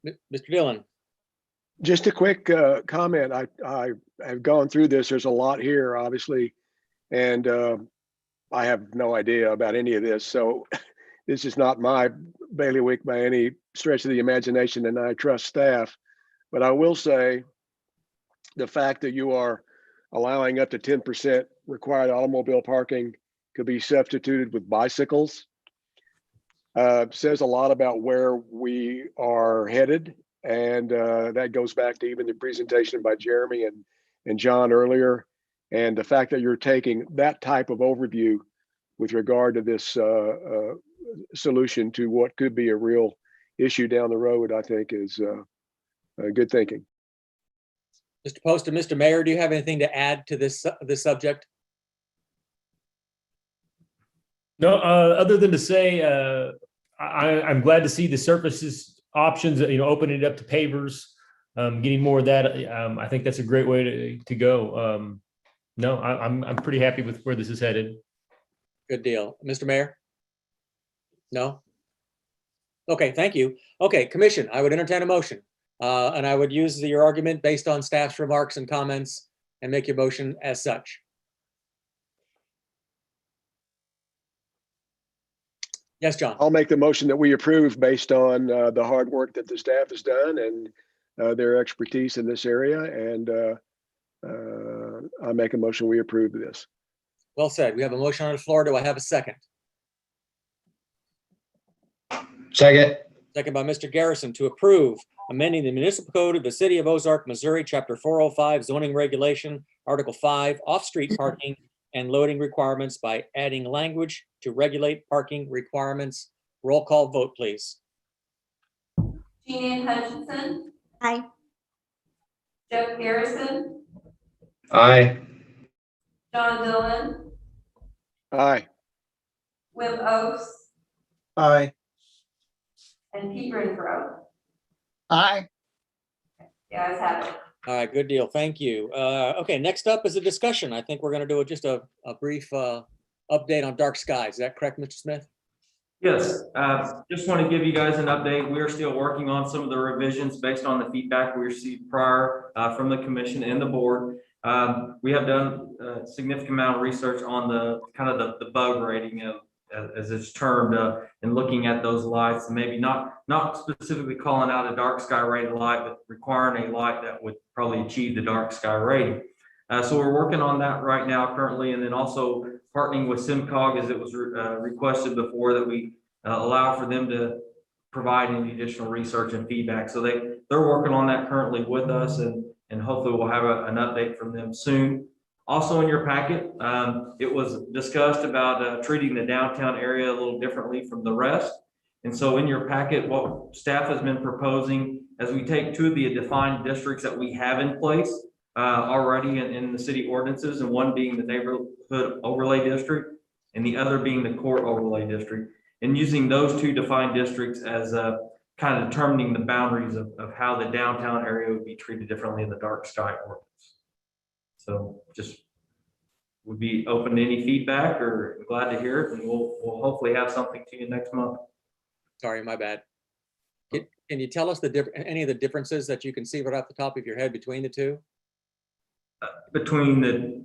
Mr. Dillon. Just a quick comment. I have gone through this. There's a lot here, obviously, and I have no idea about any of this. So this is not my bailiwick by any stretch of the imagination, and I trust staff. But I will say the fact that you are allowing up to 10% required automobile parking could be substituted with bicycles says a lot about where we are headed. And that goes back to even the presentation by Jeremy and John earlier. And the fact that you're taking that type of overview with regard to this solution to what could be a real issue down the road, I think is good thinking. Mr. Post and Mr. Mayor, do you have anything to add to this subject? No, other than to say, I'm glad to see the surfaces options, opening it up to pavers, getting more of that. I think that's a great way to go. No, I'm pretty happy with where this is headed. Good deal. Mr. Mayor? No? Okay, thank you. Okay, Commission, I would entertain a motion. And I would use your argument based on staff's remarks and comments and make your motion as such. Yes, John. I'll make the motion that we approve based on the hard work that the staff has done and their expertise in this area. And I make a motion we approve this. Well said. We have a motion on the floor. Do I have a second? Second. Second by Mr. Garrison to approve amending the municipal code of the city of Ozark, Missouri, chapter 405 zoning regulation, article 5, off-street parking and loading requirements by adding language to regulate parking requirements. Roll call vote, please. Jean Ann Hutchinson, Aye. Jeff Garrison, Aye. John Dillon, Aye. Wim Oaks, Aye. and Pete Renfro. Aye. The ayes have it. All right, good deal. Thank you. Okay, next up is a discussion. I think we're going to do just a brief update on dark skies. Is that correct, Mr. Smith? Yes, just want to give you guys an update. We are still working on some of the revisions based on the feedback we received prior from the commission and the board. We have done a significant amount of research on the kind of the bug rating of, as it's termed, and looking at those lights, and maybe not specifically calling out a dark sky rated light, but requiring a light that would probably achieve the dark sky rating. So we're working on that right now currently, and then also partnering with SimCog as it was requested before, that we allow for them to provide any additional research and feedback. So they're working on that currently with us, and hopefully we'll have an update from them soon. Also in your packet, it was discussed about treating the downtown area a little differently from the rest. And so in your packet, what staff has been proposing, as we take two of the defined districts that we have in place already in the city ordinances, and one being the neighborhood overlay district and the other being the core overlay district, and using those two defined districts as kind of determining the boundaries of how the downtown area would be treated differently in the dark sky ordinance. So just would be open to any feedback, or glad to hear it, and we'll hopefully have something to you next month. Sorry, my bad. Can you tell us any of the differences that you can see right off the top of your head between the two? Between the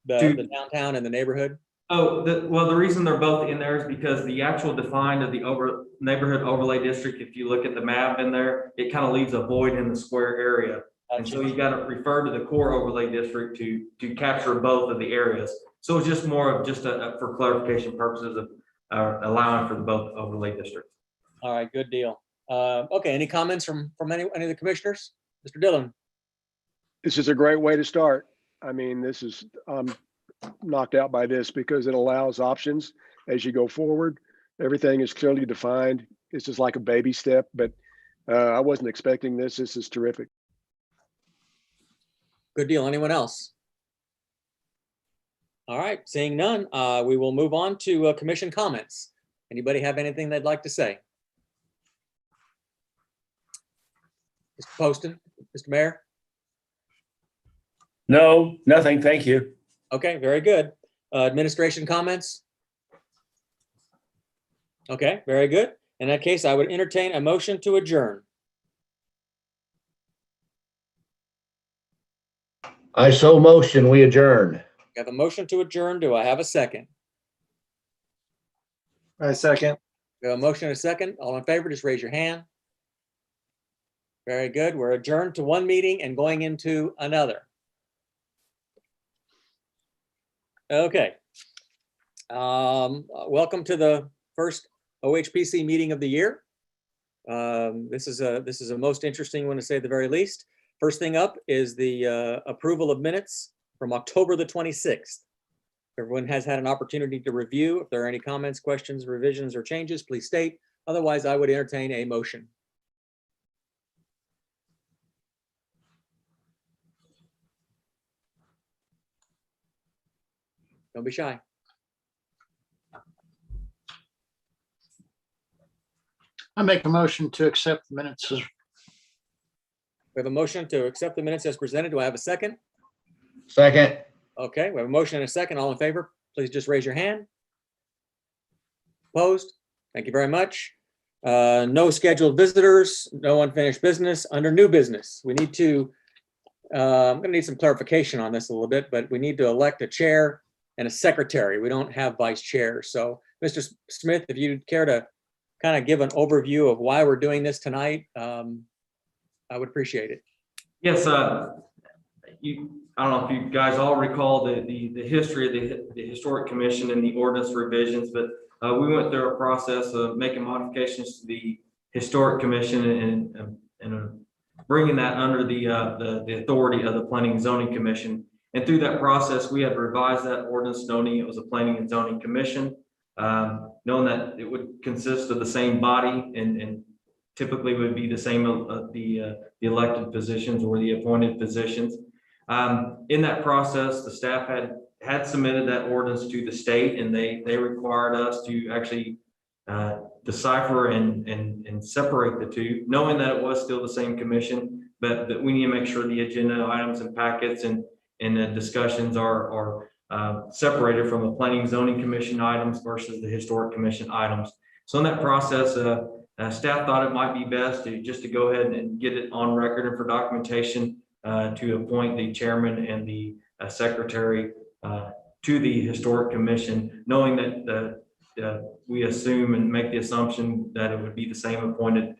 downtown and the neighborhood? Oh, well, the reason they're both in there is because the actual defined of the neighborhood overlay district, if you look at the map in there, it kind of leaves a void in the square area. And so you got to refer to the core overlay district to capture both of the areas. So it's just more of for clarification purposes of allowing for both overlay districts. All right, good deal. Okay, any comments from any of the commissioners? Mr. Dillon? This is a great way to start. I mean, I'm knocked out by this because it allows options as you go forward. Everything is clearly defined. It's just like a baby step, but I wasn't expecting this. This is terrific. Good deal. Anyone else? All right, seeing none, we will move on to commission comments. Anybody have anything they'd like to say? Mr. Poston, Mr. Mayor? No, nothing. Thank you. Okay, very good. Administration comments? Okay, very good. In that case, I would entertain a motion to adjourn. I so motion, we adjourn. I have a motion to adjourn. Do I have a second? I second. We have a motion and a second. All in favor, just raise your hand. Very good. We're adjourned to one meeting and going into another. Okay. Welcome to the first OHPC meeting of the year. This is a most interesting one, to say the very least. First thing up is the approval of minutes from October the 26th. Everyone has had an opportunity to review. If there are any comments, questions, revisions, or changes, please state. Otherwise, I would entertain a motion. Don't be shy. I make a motion to accept the minutes. We have a motion to accept the minutes as presented. Do I have a second? Second. Okay, we have a motion and a second. All in favor, please just raise your hand. Opposed? Thank you very much. No scheduled visitors, no unfinished business. Under new business, we need to, I'm gonna need some clarification on this a little bit, but we need to elect a chair and a secretary. We don't have vice chair. So Mr. Smith, if you'd care to kind of give an overview of why we're doing this tonight, I would appreciate it. Yes, I don't know if you guys all recall the history of the Historic Commission and the ordinance revisions, but we went through a process of making modifications to the Historic Commission and bringing that under the authority of the Planning and Zoning Commission. And through that process, we had revised that ordinance, knowing it was a Planning and Zoning Commission, knowing that it would consist of the same body and typically would be the same the elected positions or the appointed positions. In that process, the staff had submitted that ordinance to the state, and they required us to actually decipher and separate the two, knowing that it was still the same commission, but we need to make sure the agenda items and packets and the discussions are separated from the Planning and Zoning Commission items versus the Historic Commission items. So in that process, staff thought it might be best to go ahead and get it on record and for documentation to appoint the chairman and the secretary to the Historic Commission, knowing that we assume and make the assumption that it would be the same appointed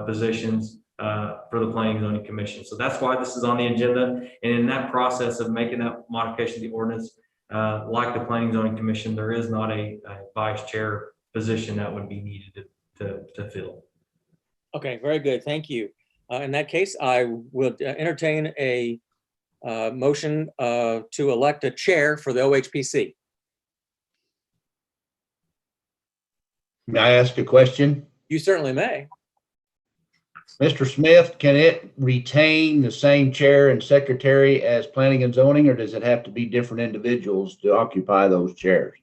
positions for the Planning and Zoning Commission. So that's why this is on the agenda. And in that process of making that modification of the ordinance, like the Planning and Zoning Commission, there is not a vice chair position that would be needed to fill. Okay, very good. Thank you. In that case, I would entertain a motion to elect a chair for the OHPC. May I ask a question? You certainly may. Mr. Smith, can it retain the same chair and secretary as planning and zoning, or does it have to be different individuals to occupy those chairs?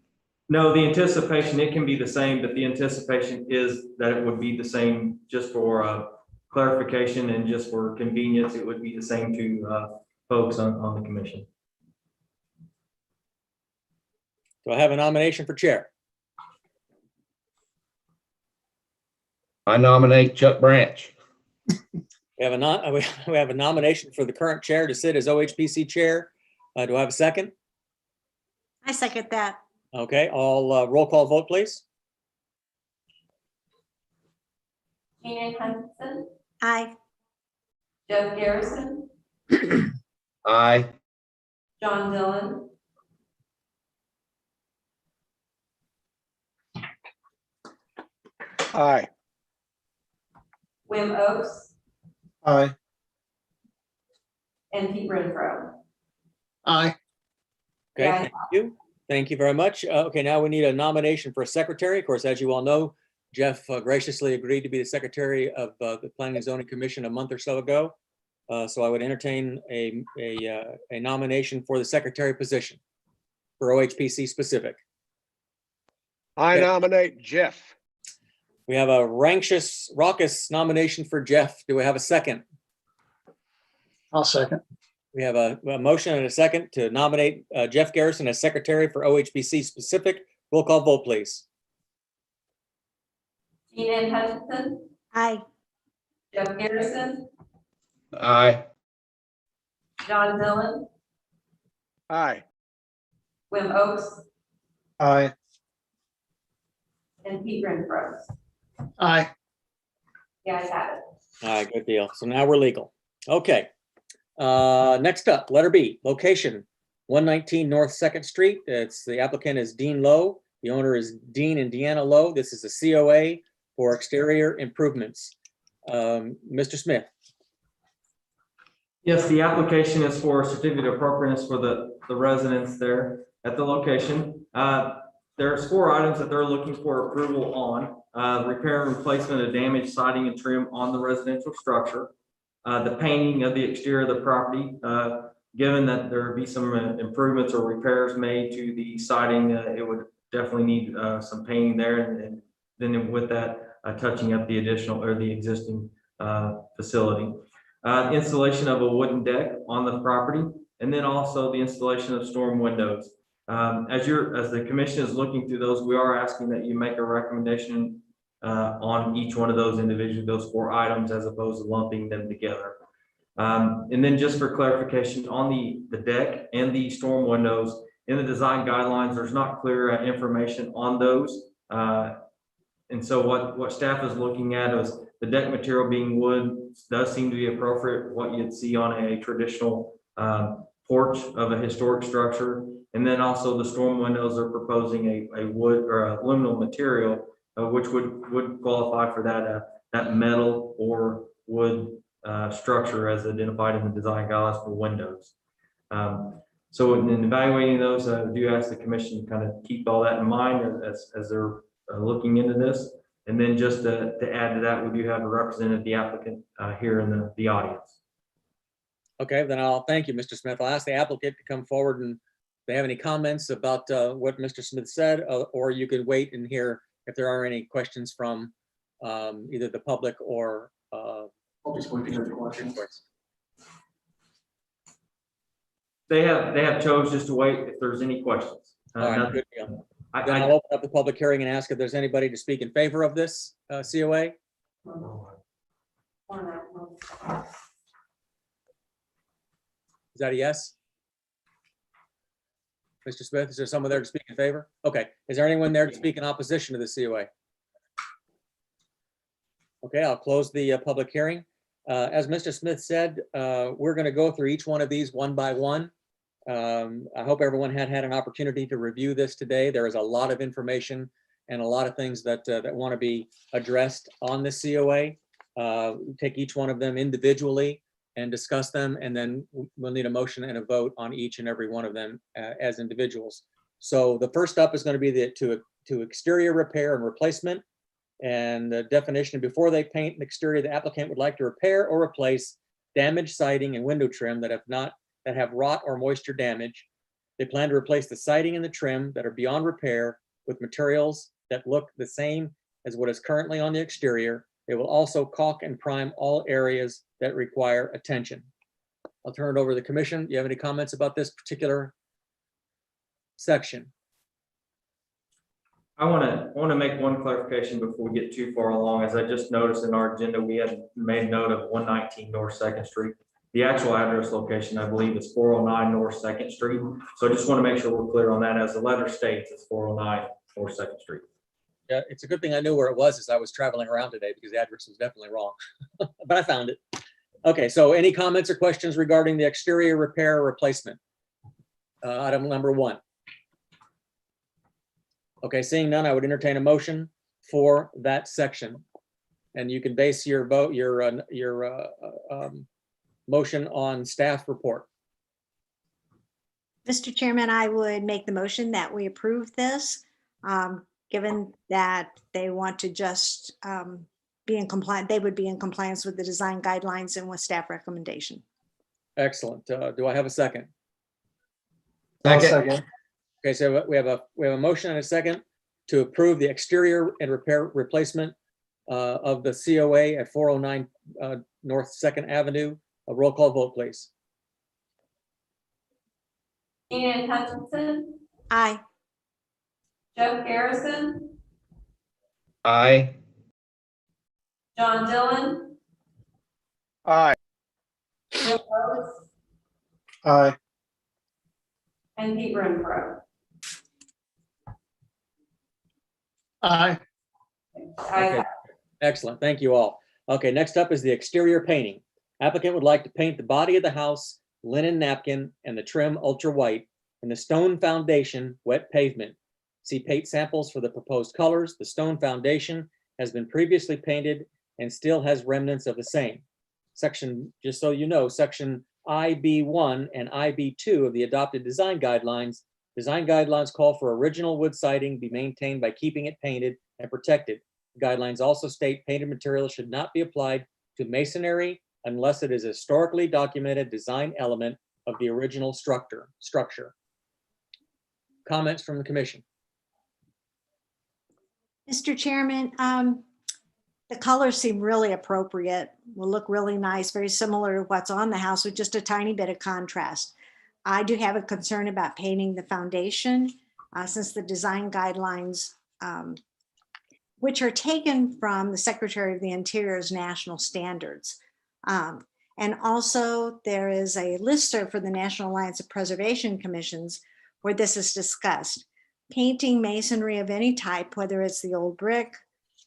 No, the anticipation, it can be the same, but the anticipation is that it would be the same. Just for clarification and just for convenience, it would be the same to folks on the commission. Do I have a nomination for chair? I nominate Chuck Branch. We have a nomination for the current chair to sit as OHPC chair. Do I have a second? I second that. Okay, all roll call vote, please. Keenan Hutchinson, Aye. Jeff Garrison, Aye. John Dillon, Aye. Wim Oaks, Aye. and Pete Renfro. Aye. Okay, Yeah. thank you. Thank you very much. Okay, now we need a nomination for a secretary. Of course, as you all know, Jeff graciously agreed to be the secretary of the Planning and Zoning Commission a month or so ago. So I would entertain a nomination for the secretary position for OHPC specific. I Okay. nominate Jeff. We have a raucous nomination for Jeff. Do we have a second? I'll second. We have a motion and a second to nominate Jeff Garrison as secretary for OHPC specific. Roll call vote, please. Keenan Hutchinson, Aye. Jeff Garrison, Aye. John Dillon, Aye. Wim Oaks, Aye. and Pete Renfro. Aye. The ayes have it. All right, good deal. So now we're legal. Okay. Next up, letter B, location 119 North 2nd Street. The applicant is Dean Lowe. The owner is Dean and Deanna Lowe. This is a COA for exterior improvements. Mr. Smith. Yes, the application is for a certificate of appropriateness for the residents there at the location. There's 4 items that they're looking for approval on. Repair and replacement of damaged siding and trim on the residential structure. The painting of the exterior of the property, given that there would be some improvements or repairs made to the siding, it would definitely need some painting there. And then with that, touching up the additional or the existing facility. Installation of a wooden deck on the property, and then also the installation of storm windows. As the commission is looking through those, we are asking that you make a recommendation on each one of those individually, those 4 items, as opposed to lumping them together. And then just for clarification on the deck and the storm windows, in the design guidelines, there's not clear information on those. And so what staff is looking at is the deck material being wood does seem to be appropriate, what you'd see on a traditional porch of a historic structure. And then also the storm windows are proposing a wood or aluminum material, which would qualify for that metal or wood structure as identified in the design guidelines for windows. So in evaluating those, I do ask the commission to kind of keep all that in mind as they're looking into this. And then just to add to that, we do have a representative of the applicant here in the audience. Okay, then I'll thank you, Mr. Smith. I'll ask the applicant to come forward, and if they have any comments about what Mr. Smith said, or you could wait and hear if there are any questions from either the public or I'll just wait to hear the questions. They have chose just to wait if there's any questions. All right, Nothing- good deal. I- Then I- I'll open up the public hearing and ask if there's anybody to speak in favor of this COA. Is that a yes? Mr. Smith, is there someone there to speak in favor? Okay, is there anyone there to speak in opposition to the COA? Okay, I'll close the public hearing. As Mr. Smith said, we're going to go through each one of these one by one. I hope everyone had an opportunity to review this today. There is a lot of information and a lot of things that want to be addressed on this COA. Take each one of them individually and discuss them, and then we'll need a motion and a vote on each and every one of them as individuals. So the first up is going to be to exterior repair and replacement. And the definition: before they paint an exterior, the applicant would like to repair or replace damaged siding and window trim that have rot or moisture damage. They plan to replace the siding and the trim that are beyond repair with materials that look the same as what is currently on the exterior. They will also caulk and prime all areas that require attention. I'll turn it over to the commission. Do you have any comments about this particular section? I want to make one clarification before we get too far along. As I just noticed in our agenda, we had made note of 119 North 2nd Street. The actual address location, I believe, is 409 North 2nd Street. So I just want to make sure we're clear on that. As the letter states, it's 409 North 2nd Street. Yeah, it's a good thing I knew where it was as I was traveling around today, because the address was definitely wrong, but I found it. Okay, so any comments or questions regarding the exterior repair or replacement? Item number 1. Okay, seeing none, I would entertain a motion for that section. And you can base your vote, your motion on staff report. Mr. Chairman, I would make the motion that we approve this, given that they want to just be in compliance, they would be in compliance with the design guidelines and with staff recommendation. Excellent. Do I have a second? Second. Okay, so we have a motion and a second to approve the exterior and repair replacement of the COA at 409 North 2nd Avenue. A roll call vote, please. Ian Hutchinson, Aye. Jeff Garrison, Aye. John Dillon, Aye. Jim Oates, Aye. and Pete Renfro. Aye. Okay. Excellent. Thank you all. Okay, next up is the exterior painting. Applicant would like to paint the body of the house linen napkin and the trim ultra white and the stone foundation wet pavement. See paint samples for the proposed colors. The stone foundation has been previously painted and still has remnants of the same. Section, just so you know, section IB1 and IB2 of the adopted design guidelines. Design guidelines call for original wood siding be maintained by keeping it painted and protected. Guidelines also state painted material should not be applied to masonry unless it is a historically documented design element of the original structure. Comments from the commission? Mr. Chairman, the colors seem really appropriate, will look really nice, very similar to what's on the house with just a tiny bit of contrast. I do have a concern about painting the foundation since the design guidelines, which are taken from the Secretary of the Interior's national standards. And also there is a listserv for the National Alliance of Preservation Commissions where this is discussed. Painting masonry of any type, whether it's the old brick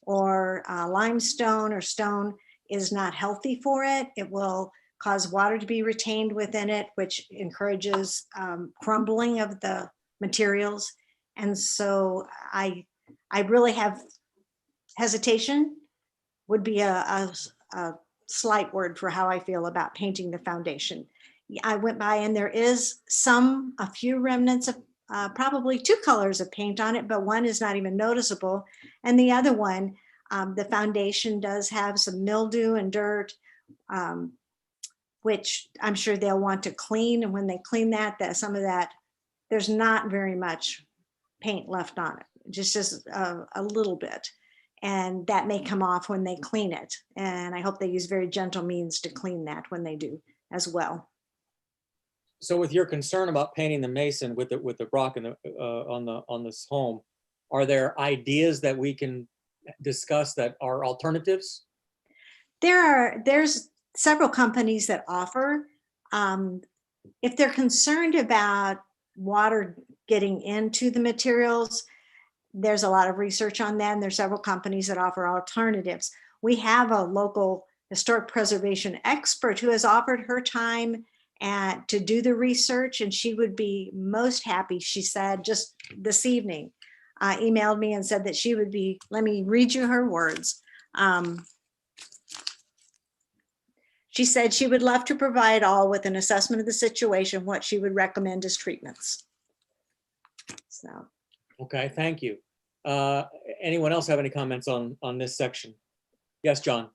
or limestone or stone, is not healthy for it. It will cause water to be retained within it, which encourages crumbling of the materials. And so I really have hesitation, would be a slight word for how I feel about painting the foundation. I went by and there is a few remnants of probably 2 colors of paint on it, but one is not even noticeable. And the other one, the foundation does have some mildew and dirt, which I'm sure they'll want to clean. And when they clean that some of that, there's not very much paint left on it, just a little bit. And that may come off when they clean it. And I hope they use very gentle means to clean that when they do as well. So with your concern about painting the mason with the rock in the, on this home, are there ideas that we can discuss that are alternatives? There's several companies that offer. If they're concerned about water getting into the materials, there's a lot of research on that, and there's several companies that offer alternatives. We have a local historic preservation expert who has offered her time to do the research, and she would be most happy, she said just this evening, emailed me and said that she would be, let me read you her words. She said she would love to provide all with an assessment of the situation, what she would recommend as treatments. So. Okay, thank you. Anyone else have any comments on this section? Yes, John.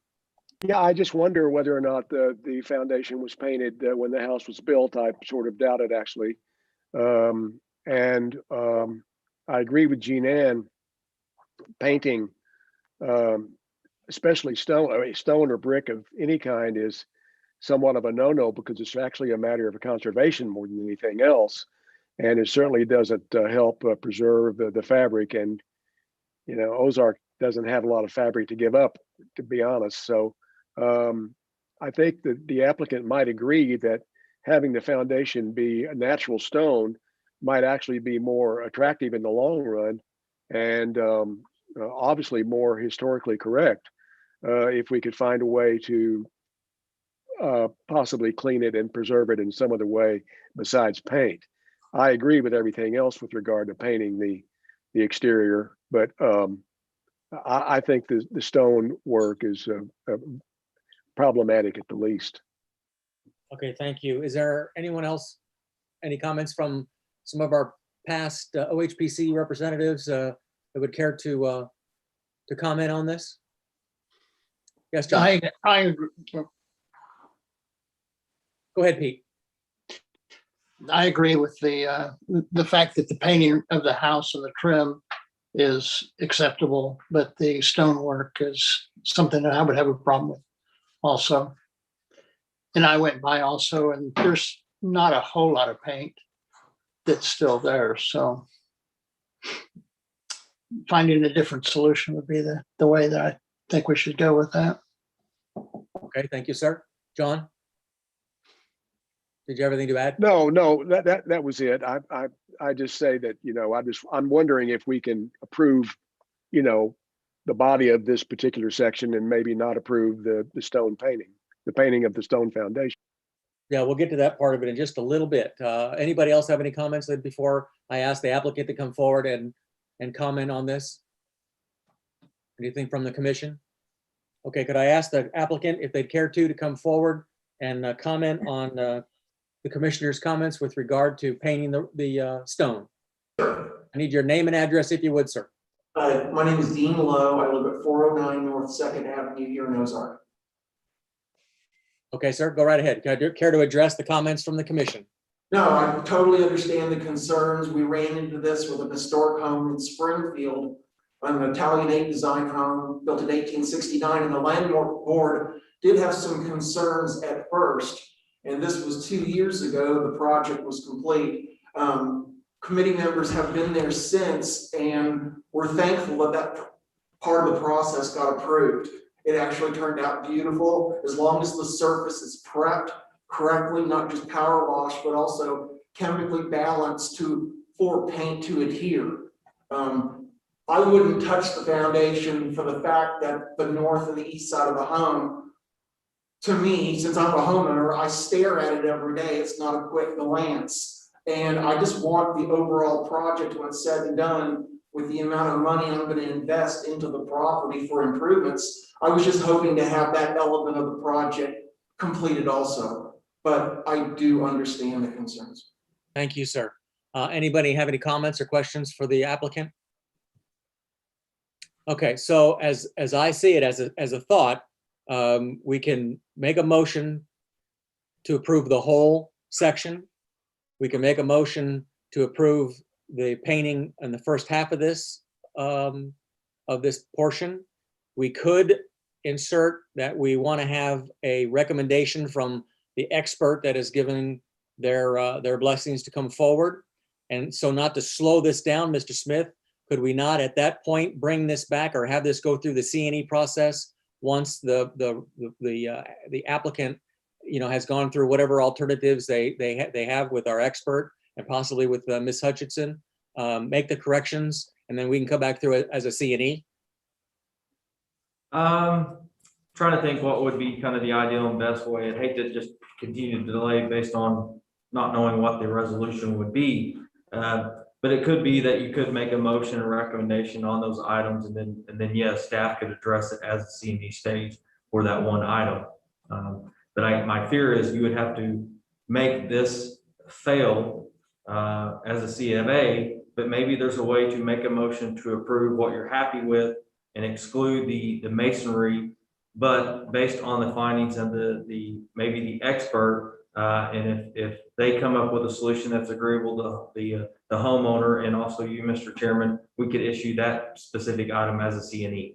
Yeah, I just wonder whether or not the foundation was painted when the house was built. I sort of doubt it, actually. I agree with Jean Ann, painting, especially stone or brick of any kind, is somewhat of a no-no because it's actually a matter of conservation more than anything else. And it certainly doesn't help preserve the fabric. And, you know, Ozark doesn't have a lot of fabric to give up, to be honest. So I think that the applicant might agree that having the foundation be a natural stone might actually be more attractive in the long run, and obviously more historically correct if we could find a way to possibly clean it and preserve it in some other way besides paint. I agree with everything else with regard to painting the exterior, but I think the stone work is problematic at the least. Okay, thank you. Is there anyone else, any comments from some of our past OHPC representatives that would care to comment on this? Yes, John. Go ahead, Pete. I agree with the fact that the painting of the house and the trim is acceptable, but the stonework is something that I would have a problem with also. And I went by also, and there's not a whole lot of paint that's still there. So finding a different solution would be the way that I think we should go with that. Okay, thank you, sir. John? Did you have anything to add? No, that was it. I just say that, you know, I'm wondering if we can approve, you know, the body of this particular section and maybe not approve the stone painting, the painting of the stone foundation. Yeah, we'll get to that part of it in just a little bit. Anybody else have any comments before I ask the applicant to come forward and comment on this? Anything from the commission? Okay, could I ask the applicant if they'd care to come forward and comment on the commissioner's comments with regard to painting the stone? I need your name and address if you would, sir. My name is Dean Lowe. I live at 409 North 2nd Avenue here in Ozark. Okay, sir, go right ahead. Care to address the comments from the commission? No, I totally understand the concerns. We ran into this with a historic home in Springfield, an Italianate design home built in 1869, and the landmark board did have some concerns at first. And this was 2 years ago, the project was complete. Committee members have been there since, and we're thankful that part of the process got approved. It actually turned out beautiful, as long as the surface is prepped correctly, not just power wash, but also chemically balanced for paint to adhere. I wouldn't touch the foundation for the fact that the north and the east side of the home, to me, since I'm a homeowner, I stare at it every day. It's not a quick glance. And I just want the overall project, when it's said and done, with the amount of money I'm going to invest into the property for improvements. I was just hoping to have that element of the project completed also, but I do understand the concerns. Thank you, sir. Anybody have any comments or questions for the applicant? Okay, so as I see it, as a thought, we can make a motion to approve the whole section. We can make a motion to approve the painting in the first half of this portion. We could insert that we want to have a recommendation from the expert that is giving their blessings to come forward. And so not to slow this down, Mr. Smith, could we not at that point bring this back or have this go through the C&E process once the applicant, has gone through whatever alternatives they have with our expert and possibly with Ms. Hutchinson, make the corrections, and then we can come back through it as a C&E? Trying to think what would be kind of the ideal and best way. I'd hate to just continue to delay based on not knowing what the resolution would be. But it could be that you could make a motion or recommendation on those items, and then yes, staff could address it as a C&E stage for that one item. But my fear is you would have to make this fail as a C of A, but maybe there's a way to make a motion to approve what you're happy with and exclude the masonry, but based on the findings of maybe the expert, and if they come up with a solution that's agreeable to the homeowner and also you, Mr. Chairman, we could issue that specific item as a C&E.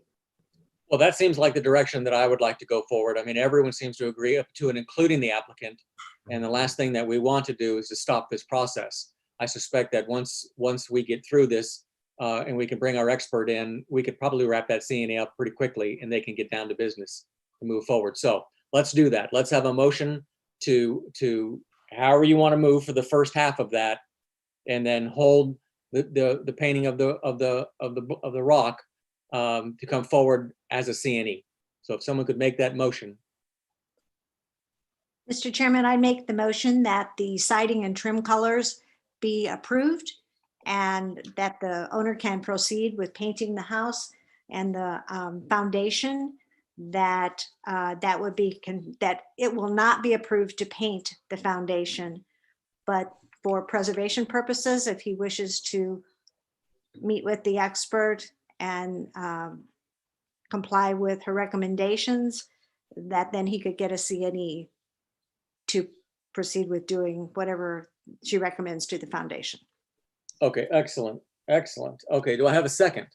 Well, that seems like the direction that I would like to go forward. I mean, everyone seems to agree up to and including the applicant. And the last thing that we want to do is to stop this process. I suspect that once we get through this and we can bring our expert in, we could probably wrap that C&E up pretty quickly and they can get down to business and move forward. So let's do that. Let's have a motion to however you want to move for the first half of that, and then hold the painting of the rock to come forward as a C&E. So if someone could make that motion. Mr. Chairman, I make the motion that the siding and trim colors be approved and that the owner can proceed with painting the house and the foundation, that that it will not be approved to paint the foundation, but for preservation purposes, if he wishes to meet with the expert and comply with her recommendations, that then he could get a C&E to proceed with doing whatever she recommends to the foundation. Okay, excellent, excellent. Okay, do I have a second?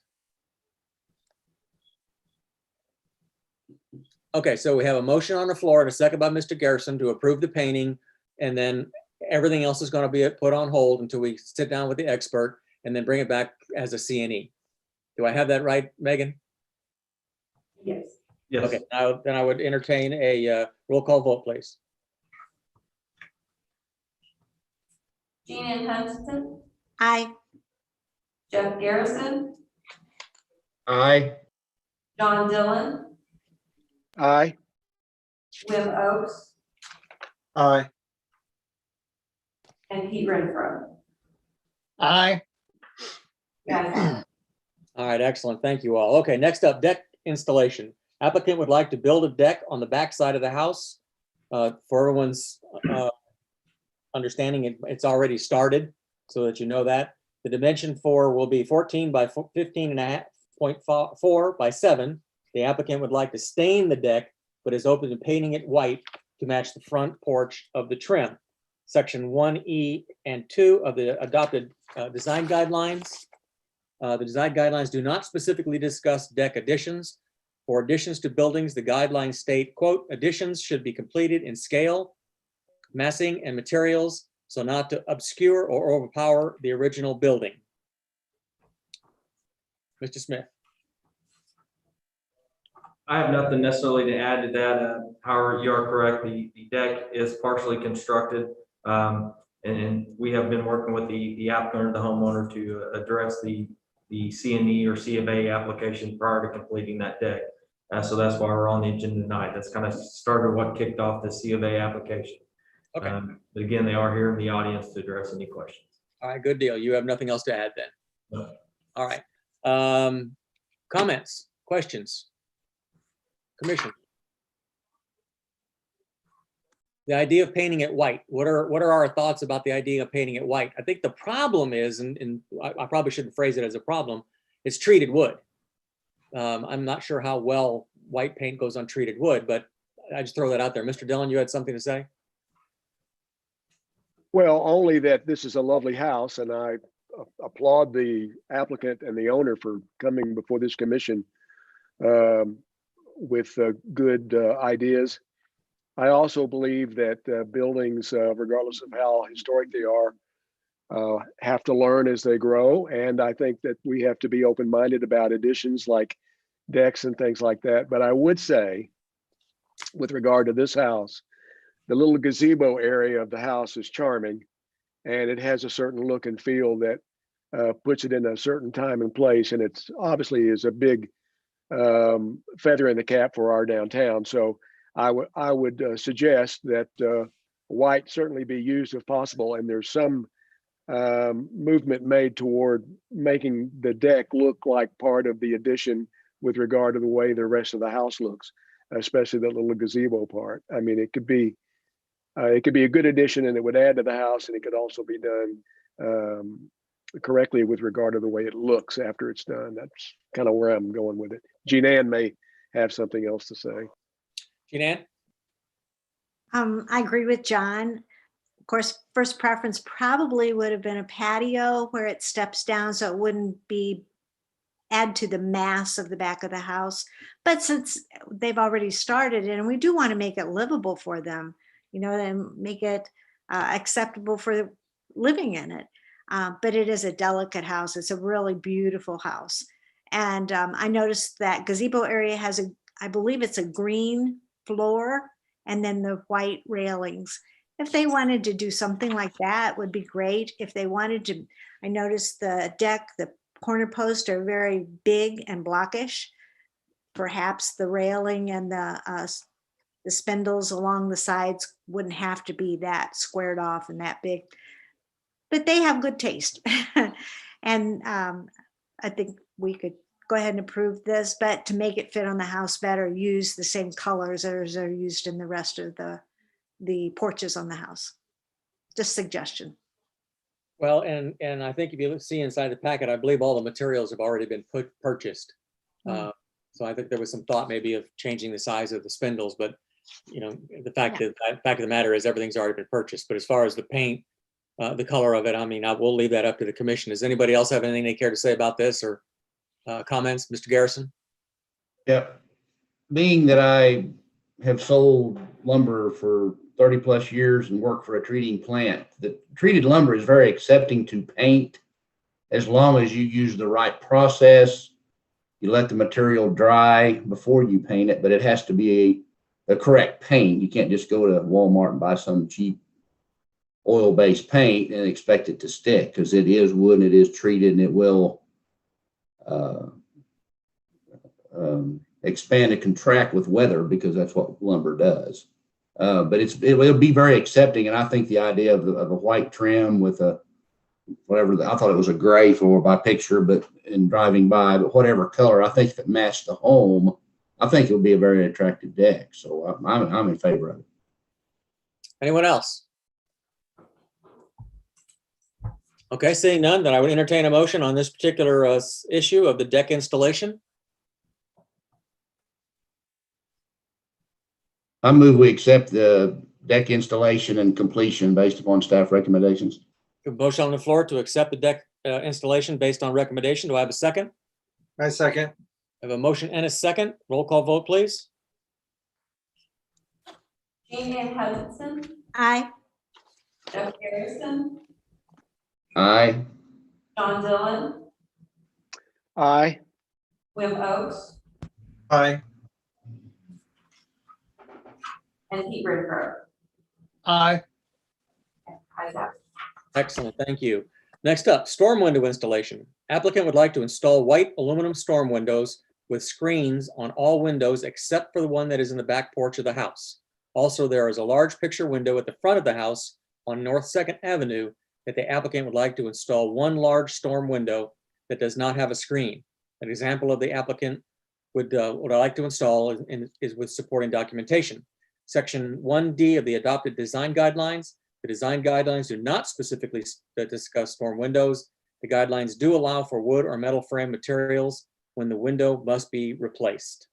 Okay, so we have a motion on the floor and a second by Mr. Garrison to approve the painting, and then everything else is going to be put on hold until we sit down with the expert and then bring it back as a C&E. Do I have that right, Megan? Yes. Yes. Okay, then I would entertain a roll call vote, please. Jean Ann Hutchinson, Aye. Jeff Garrison, Aye. John Dillon, Aye. Wim Oaks, Aye. and Pete Renfro. Aye. Guys, All right, excellent. Thank you all. Okay, next up, deck installation. Applicant would like to build a deck on the back side of the house. For everyone's understanding, it's already started, so that you know that. The dimension will be 14 by 15.4 by 7. The applicant would like to stain the deck, but is open to painting it white to match the front porch of the trim. Section 1E and 2 of the adopted design guidelines. The design guidelines do not specifically discuss deck additions. For additions to buildings, the guidelines state, quote, additions should be completed in scale, massing, and materials, so not to obscure or overpower the original building. Mr. Smith. I have nothing necessarily to add to that. However, you are correct. The deck is partially constructed. And we have been working with the applicant or the homeowner to address the C&E or C of A application prior to completing that deck. So that's why we're on the agenda tonight. That's kind of started what kicked off the C of A application. Okay. But again, they are here in the audience to address any questions. All right, good deal. You have nothing else to add then? No. All right. Comments, questions? Commission. The idea of painting it white. What are our thoughts about the idea of painting it white? I think the problem is, and I probably shouldn't phrase it as a problem, it's treated wood. I'm not sure how well white paint goes on treated wood, but I just throw that out there. Mr. Dillon, you had something to say? Well, only that this is a lovely house, and I applaud the applicant and the owner for coming before this commission with good ideas. I also believe that buildings, regardless of how historic they are, have to learn as they grow. And I think that we have to be open-minded about additions like decks and things like that. But I would say, with regard to this house, the little gazebo area of the house is charming, and it has a certain look and feel that puts it in a certain time and place. And it's obviously is a big feather in the cap for our downtown. So I would suggest that white certainly be used if possible. And there's some movement made toward making the deck look like part of the addition with regard to the way the rest of the house looks, especially the little gazebo part. I mean, it could be a good addition, and it would add to the house, and it could also be done correctly with regard to the way it looks after it's done. That's kind of where I'm going with it. Jean Ann may have something else to say. Jean Ann? I agree with John. Of course, first preference probably would have been a patio where it steps down so it wouldn't be add to the mass of the back of the house. But since they've already started it, and we do want to make it livable for them, you know, and make it acceptable for living in it. But it is a delicate house. It's a really beautiful house. And I noticed that gazebo area has I believe it's a green floor and then the white railings. If they wanted to do something like that, would be great. If they wanted to, I noticed the deck, the corner posts are very big and blockish. Perhaps the railing and the spindles along the sides wouldn't have to be that squared off and that big. But they have good taste. And I think we could go ahead and approve this, but to make it fit on the house better, use the same colors as are used in the rest of the porches on the house. Just suggestion. Well, and I think if you see inside the packet, I believe all the materials have already been purchased. So I think there was some thought maybe of changing the size of the spindles, but you know, the fact of the matter is everything's already been purchased. But as far as the paint, the color of it, I mean, we'll leave that up to the commission. Does anybody else have anything they care to say about this or comments? Mr. Garrison? Yeah. Being that I have sold lumber for 30 plus years and worked for a treating plant, the treated lumber is very accepting to paint as long as you use the right process. You let the material dry before you paint it, but it has to be a correct paint. You can't just go to Walmart and buy some cheap oil-based paint and expect it to stick, because it is wood and it is treated and it will expand and contract with weather, because that's what lumber does. But it'll be very accepting, and I think the idea of a white trim with a I thought it was a gray for by picture, but in driving by, but whatever color, I think if it matched the home, I think it would be a very attractive deck. So I'm in favor of it. Anyone else? Okay, seeing none, then I would entertain a motion on this particular issue of the deck installation. I move we accept the deck installation and completion based upon staff recommendations. A motion on the floor to accept the deck installation based on recommendation. Do I have a second? I second. I have a motion and a second. Roll call vote, please. Jean Ann Hutchinson, Aye. Jeff Garrison, Aye. John Dillon, Aye. Wim Oaks, Aye. and Pete Ridgecroft. Aye. Ayes have it. Excellent, thank you. Next up, storm window installation. Applicant would like to install white aluminum storm windows with screens on all windows except for the one that is in the back porch of the house. Also, there is a large picture window at the front of the house on North 2nd Avenue that the applicant would like to install one large storm window that does not have a screen. An example of the applicant would like to install is with supporting documentation. Section 1D of the adopted design guidelines. The design guidelines do not specifically discuss storm windows. The guidelines do allow for wood or metal frame materials when the window must be replaced.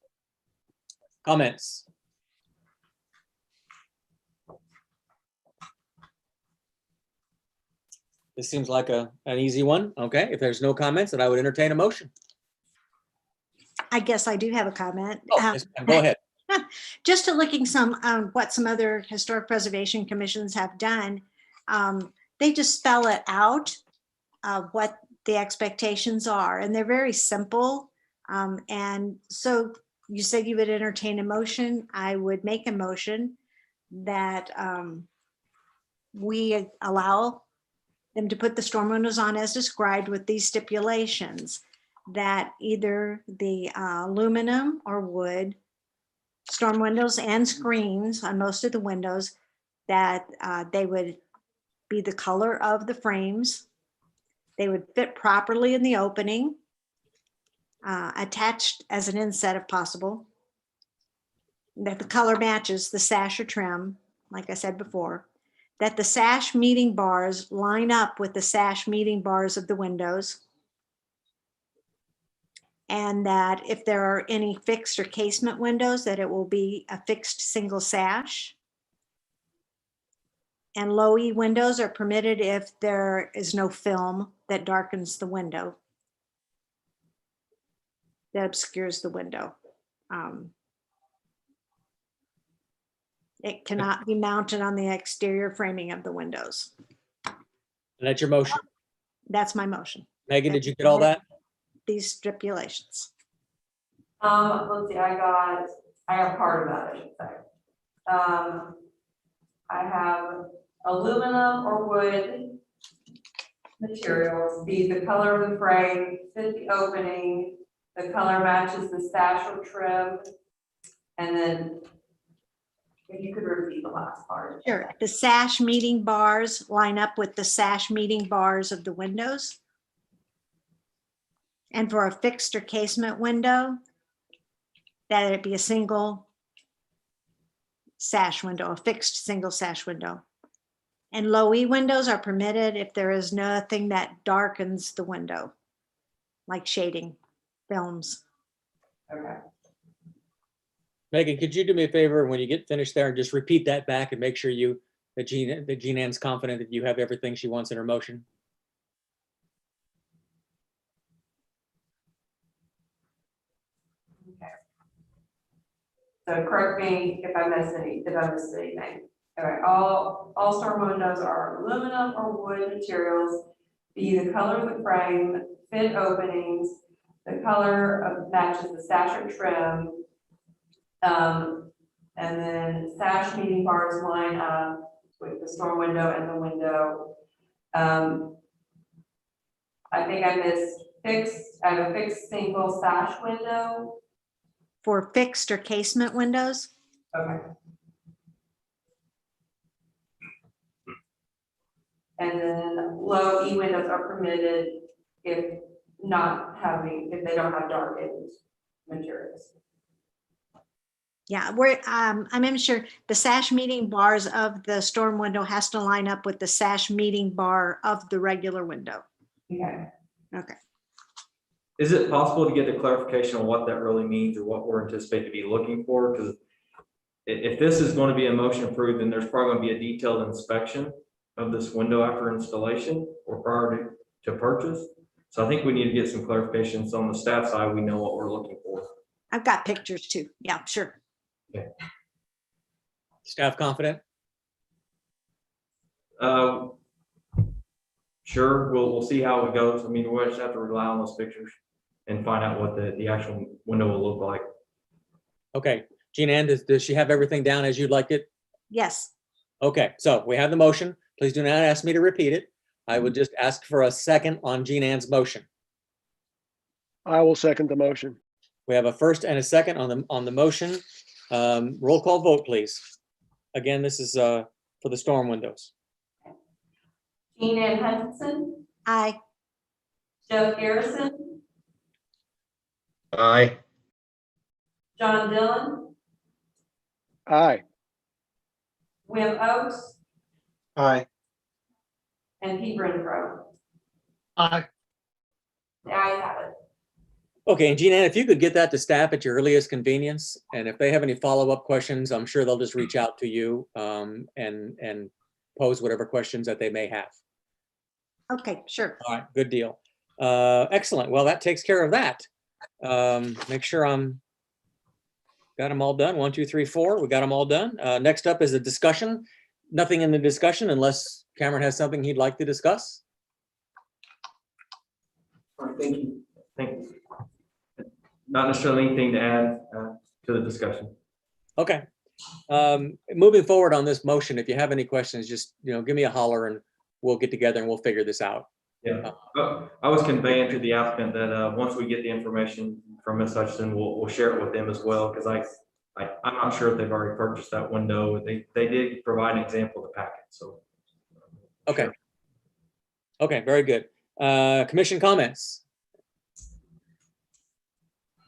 Comments? This seems like an easy one. Okay, if there's no comments, then I would entertain a motion. I guess I do have a comment. Oh, yes, ma'am. Go ahead. Just to looking some, what some other historic preservation commissions have done, they just spell it out, what the expectations are, and they're very simple. And so you said you would entertain a motion. I would make a motion that we allow them to put the storm windows on as described with these stipulations, that either the aluminum or wood storm windows and screens on most of the windows, that they would be the color of the frames. They would fit properly in the opening, attached as an inset if possible. That the color matches the sash or trim, like I said before. That the sash meeting bars line up with the sash meeting bars of the windows. And that if there are any fixed or casement windows, that it will be a fixed single sash. And low E windows are permitted if there is no film that darkens the window, that obscures the window. It cannot be mounted on the exterior framing of the windows. And that's your motion. That's my motion. Megan, did you get all that? These stipulations. Let's see, I have part of that, I should say. I have aluminum or wood materials, be the color of the frame, fit the opening, the color matches the sash or trim, and then if you could repeat the last part. Sure. The sash meeting bars line up with the sash meeting bars of the windows. And for a fixed or casement window, that it be a single sash window, a fixed single sash window. And low E windows are permitted if there is nothing that darkens the window, like shading, films. Okay. Megan, could you do me a favor when you get finished there and just repeat that back and make sure that Jean Ann's confident that you have everything she wants in her motion? Okay. So correct me if I missed anything. All right, all storm windows are aluminum or wood materials, be the color of the frame, fit openings, the color of matches the sash or trim, and then sash meeting bars line up with the storm window and the window. I think I missed fixed. I have a fixed single sash window. For fixed or casement windows, Okay. And then low E windows are permitted if they don't have darkened materials. yeah, I'm sure the sash meeting bars of the storm window has to line up with the sash meeting bar of the regular window. Okay. Okay. Is it possible to get a clarification on what that really means or what we're anticipating to be looking for? Because if this is going to be a motion approved, then there's probably going to be a detailed inspection of this window after installation or prior to purchase. So I think we need to get some clarifications on the staff side. We know what we're looking for. I've got pictures too. Yeah, sure. Okay. Staff confident? Sure, we'll see how it goes. I mean, we'll just have to rely on those pictures and find out what the actual window will look like. Okay, Jean Ann, does she have everything down as you'd like it? Yes. Okay, so we have the motion. Please do not ask me to repeat it. I would just ask for a second on Jean Ann's motion. I will second the motion. We have a first and a second on the motion. Roll call vote, please. Again, this is for the storm windows. Jean Ann Hutchinson, Aye. Jeff Garrison, Aye. John Dillon, Aye. Wim Oakes, Aye. and Pete Renfro. Aye. The ayes have it. Okay, and Jean Ann, if you could get that to staff at your earliest convenience, and if they have any follow-up questions, I'm sure they'll just reach out to you and pose whatever questions that they may have. Okay, sure. All right, good deal. Excellent. Well, that takes care of that. Make sure I'm Got them all done. 1, 2, 3, 4. We got them all done. Next up is a discussion. Nothing in the discussion unless Cameron has something he'd like to discuss. All right, thank you. Thank you. Not necessarily anything to add to the discussion. Okay. Moving forward on this motion, if you have any questions, just, give me a holler and we'll get together and we'll figure this out. Yeah, I was conveying to the applicant that once we get the information from Ms. Hutchinson, we'll share it with them as well, because I'm not sure if they've already purchased that window. They did provide an example of the packet, so. Okay. Sure. Okay, very good. Commission comments.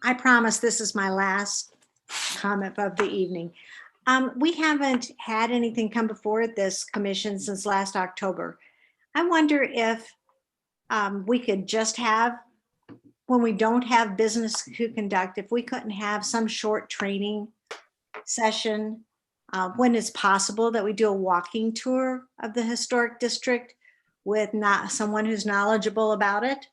I promise this is my last comment of the evening. We haven't had anything come before this commission since last October. I wonder if we could just have, when we don't have business to conduct, if we couldn't have some short training session when it's possible that we do a walking tour of the historic district with not someone who's knowledgeable about it.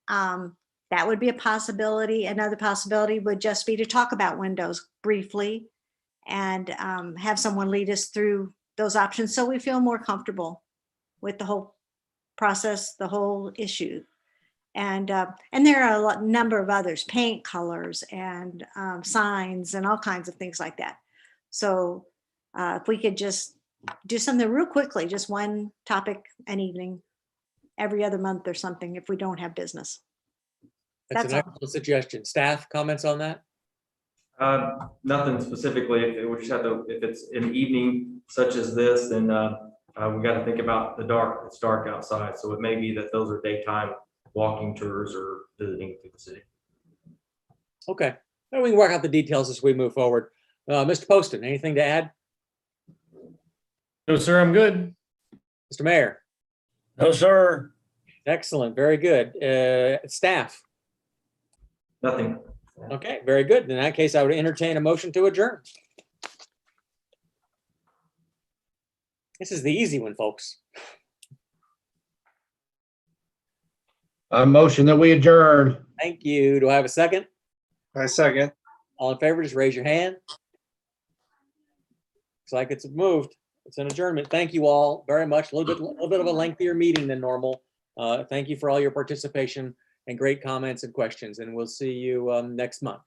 That would be a possibility. Another possibility would just be to talk about windows briefly and have someone lead us through those options so we feel more comfortable with the whole process, the whole issue. And there are a number of others, paint colors and signs and all kinds of things like that. So if we could just do something real quickly, just one topic an evening, every other month or something, if we don't have business. That's That's an all. excellent suggestion. Staff comments on that? Nothing specifically. If we just have to, if it's an evening such as this, then we got to think about the dark. It's dark outside, so it may be that those are daytime walking tours or visiting through the city. Okay. Well, we can work out the details as we move forward. Mr. Poston, anything to add? No, sir, I'm good. Mr. Mayor? No, sir. Excellent. Very good. Staff? Nothing. Okay, very good. In that case, I would entertain a motion to adjourn. This is the easy one, folks. A motion that we adjourn. Thank you. Do I have a second? I second. All in favor, just raise your hand. Looks like it's moved. It's an adjournment. Thank you all very much. A little bit of a lengthier meeting than normal. Thank you for all your participation and great comments and questions, and we'll see you next month.